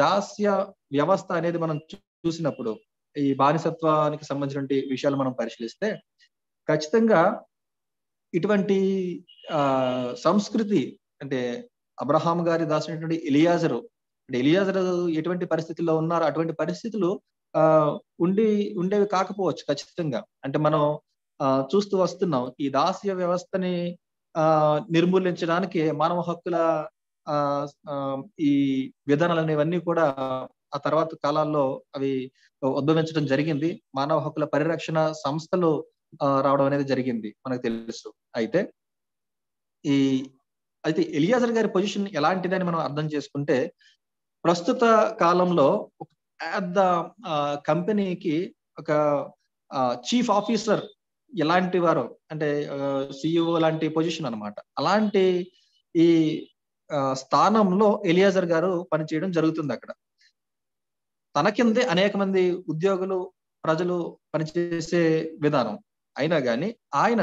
దాస్య వ్యవస్థ అనేది మనం చూసినప్పుడు, ఈ బానిసత్వానికి సంబంధించినటువంటి విషయాలు మనం పరిశీలిస్తే ఖచ్చితంగా ఇటువంటి సంస్కృతి, అంటే అబ్రహాం గారి దాసుడైనటువంటి ఎలియాజరు, అంటే ఎలియాజరు ఎటువంటి పరిస్థితుల్లో ఉన్నారో అటువంటి పరిస్థితులు ఉండేవి కాకపోవచ్చు ఖచ్చితంగా. అంటే మనం చూస్తూ వస్తున్నాం, ఈ దాస్య వ్యవస్థని నిర్మూలించడానికి మానవ హక్కుల ఈ విధానాలు అనేవన్నీ కూడా ఆ తర్వాత కాలాల్లో అవి ఉద్భవించడం జరిగింది. మానవ హక్కుల పరిరక్షణ సంస్థలు రావడం అనేది జరిగింది, మనకు తెలుసు. అయితే ఎలియాజర్ గారి పొజిషన్ ఎలాంటిదని మనం అర్థం చేసుకుంటే, ప్రస్తుత కాలంలో ఒక పెద్ద కంపెనీకి ఒక చీఫ్ ఆఫీసర్ ఎలాంటి వారు, అంటే సిఇఓ లాంటి పొజిషన్ అన్నమాట. అలాంటి ఈ స్థానంలో ఎలియాజర్ గారు పనిచేయడం జరుగుతుంది అక్కడ. తన కిందే అనేక మంది ఉద్యోగులు, ప్రజలు పనిచేసే విధానం. అయినా కానీ ఆయన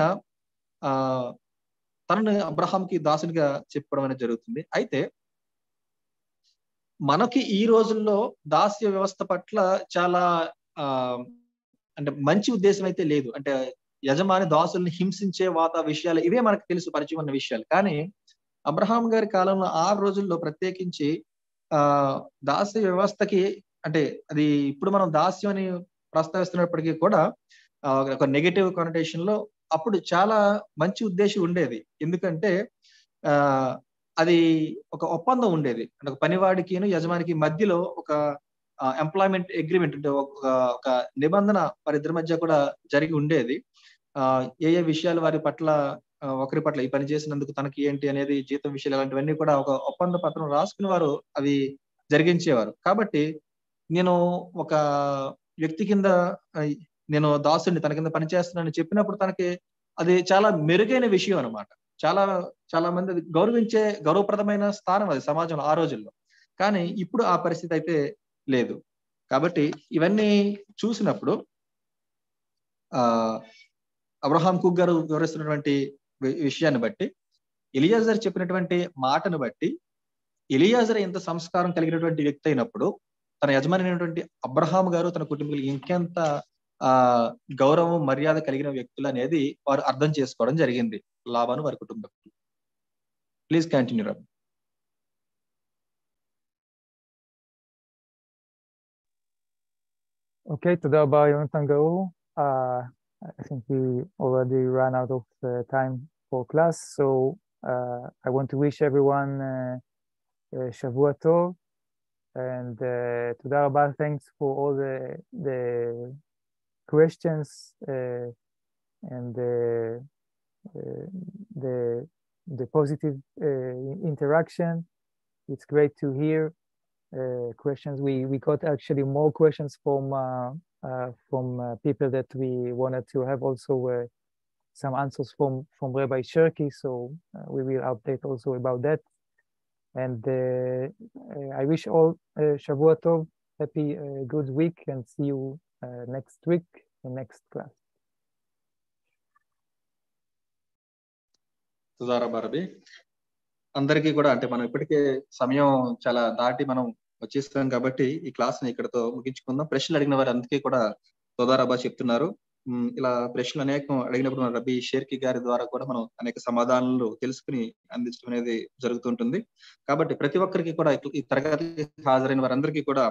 తనని అబ్రహాంకి దాసునిగా చెప్పుకోవడం అనేది జరుగుతుంది. అయితే మనకి ఈ రోజుల్లో దాస్య వ్యవస్థ పట్ల చాలా అంటే మంచి ఉద్దేశం అయితే లేదు. అంటే యజమాని దాసుల్ని హింసించే విషయాలు ఇవే మనకు తెలుసు, పరిచయం ఉన్న విషయాలు. కానీ అబ్రహాం గారి కాలంలో ఆ రోజుల్లో ప్రత్యేకించి దాస్య వ్యవస్థకి, అంటే అది ఇప్పుడు మనం దాస్యం అని ప్రస్తావిస్తున్నప్పటికీ కూడా ఒక నెగటివ్ కానటేషన్ లో అప్పుడు చాలా మంచి ఉద్దేశం ఉండేది. ఎందుకంటే అది ఒక ఒప్పందం ఉండేది, అంటే ఒక పనివాడికి యజమానికి మధ్యలో ఒక ఎంప్లాయ్మెంట్ అగ్రిమెంట్, అంటే ఒక నిబంధన వారిద్దరి మధ్య కూడా జరిగి ఉండేది. ఏ విషయాలు వారి పట్ల, ఒకరి పట్ల ఈ పని చేసినందుకు తనకి ఏంటి అనేది, జీతం విషయాలు, అలాంటివన్నీ కూడా ఒక ఒప్పంద పత్రం రాసుకుని వారు అవి జరిగించేవారు. కాబట్టి నేను ఒక వ్యక్తి కింద, నేను దాసుని తన కింద పనిచేస్తున్నానని చెప్పినప్పుడు తనకి అది చాలా మెరుగైన విషయం అనమాట. చాలా మంది అది గౌరవప్రదమైన స్థానం అది సమాజంలో ఆ రోజుల్లో. కానీ ఇప్పుడు ఆ పరిస్థితి అయితే లేదు. కాబట్టి ఇవన్నీ చూసినప్పుడు అబ్రహాం కుక్ గారు వివరిస్తున్నటువంటి విషయాన్ని బట్టి, ఎలియాజర్ చెప్పినటువంటి మాటను బట్టి, ఎలియాజర్ ఎంత సంస్కారం కలిగినటువంటి వ్యక్తి అయినప్పుడు తన యజమాని అయినటువంటి అబ్రహాం గారు తన కుటుంబీకులు ఇంకెంత గౌరవం, మర్యాద కలిగిన వ్యక్తులు అనేది వారు అర్థం చేసుకోవడం జరిగింది, లాభాను వారి కుటుంబం. Please continue rub. Okay, תודה רבה יונתן גאור. I think we already ran out of time for class, so I want to wish everyone שבוע טוב, and תודה רבה, thanks for all the questions and the positive interaction. It's great to hear questions. We got actually more questions from people that we wanted to have also some answers from Rabbi Shirky, so we will update also about that. And I wish all Shavua Tov, happy good week, and see you next week in next class. Rabi అందరికీ కూడా, అంటే మనం ఇప్పటికే సమయం చాలా దాటి మనం వచ్చేస్తాం కాబట్టి ఈ క్లాస్ ని ఇక్కడతో ముగించుకుందాం. ప్రశ్నలు అడిగిన వారు అందుకే కూడా సోదారబా చెప్తున్నారు. ఇలా ప్రశ్నలు అనేకం అడిగినప్పుడు మన రబి షేర్కి గారి ద్వారా కూడా మనం అనేక సమాధానాలు తెలుసుకుని అందించడం అనేది జరుగుతుంటుంది. కాబట్టి ప్రతి ఒక్కరికి కూడా ఈ తరగతికి హాజరైన వారందరికీ కూడా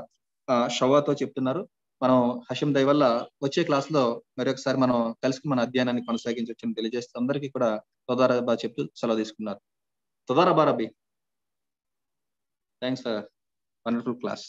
షవాతో చెప్తున్నారు. మనం హషం దయ వల్ల వచ్చే క్లాస్ లో మరొకసారి మనం కలిసి మన అధ్యయనాన్ని కొనసాగించవచ్చని తెలియజేస్తూ అందరికీ కూడా తొదారబా చెప్తూ సెలవు తీసుకున్నారు. తొదారబా rabbi. Thanks for wonderful class.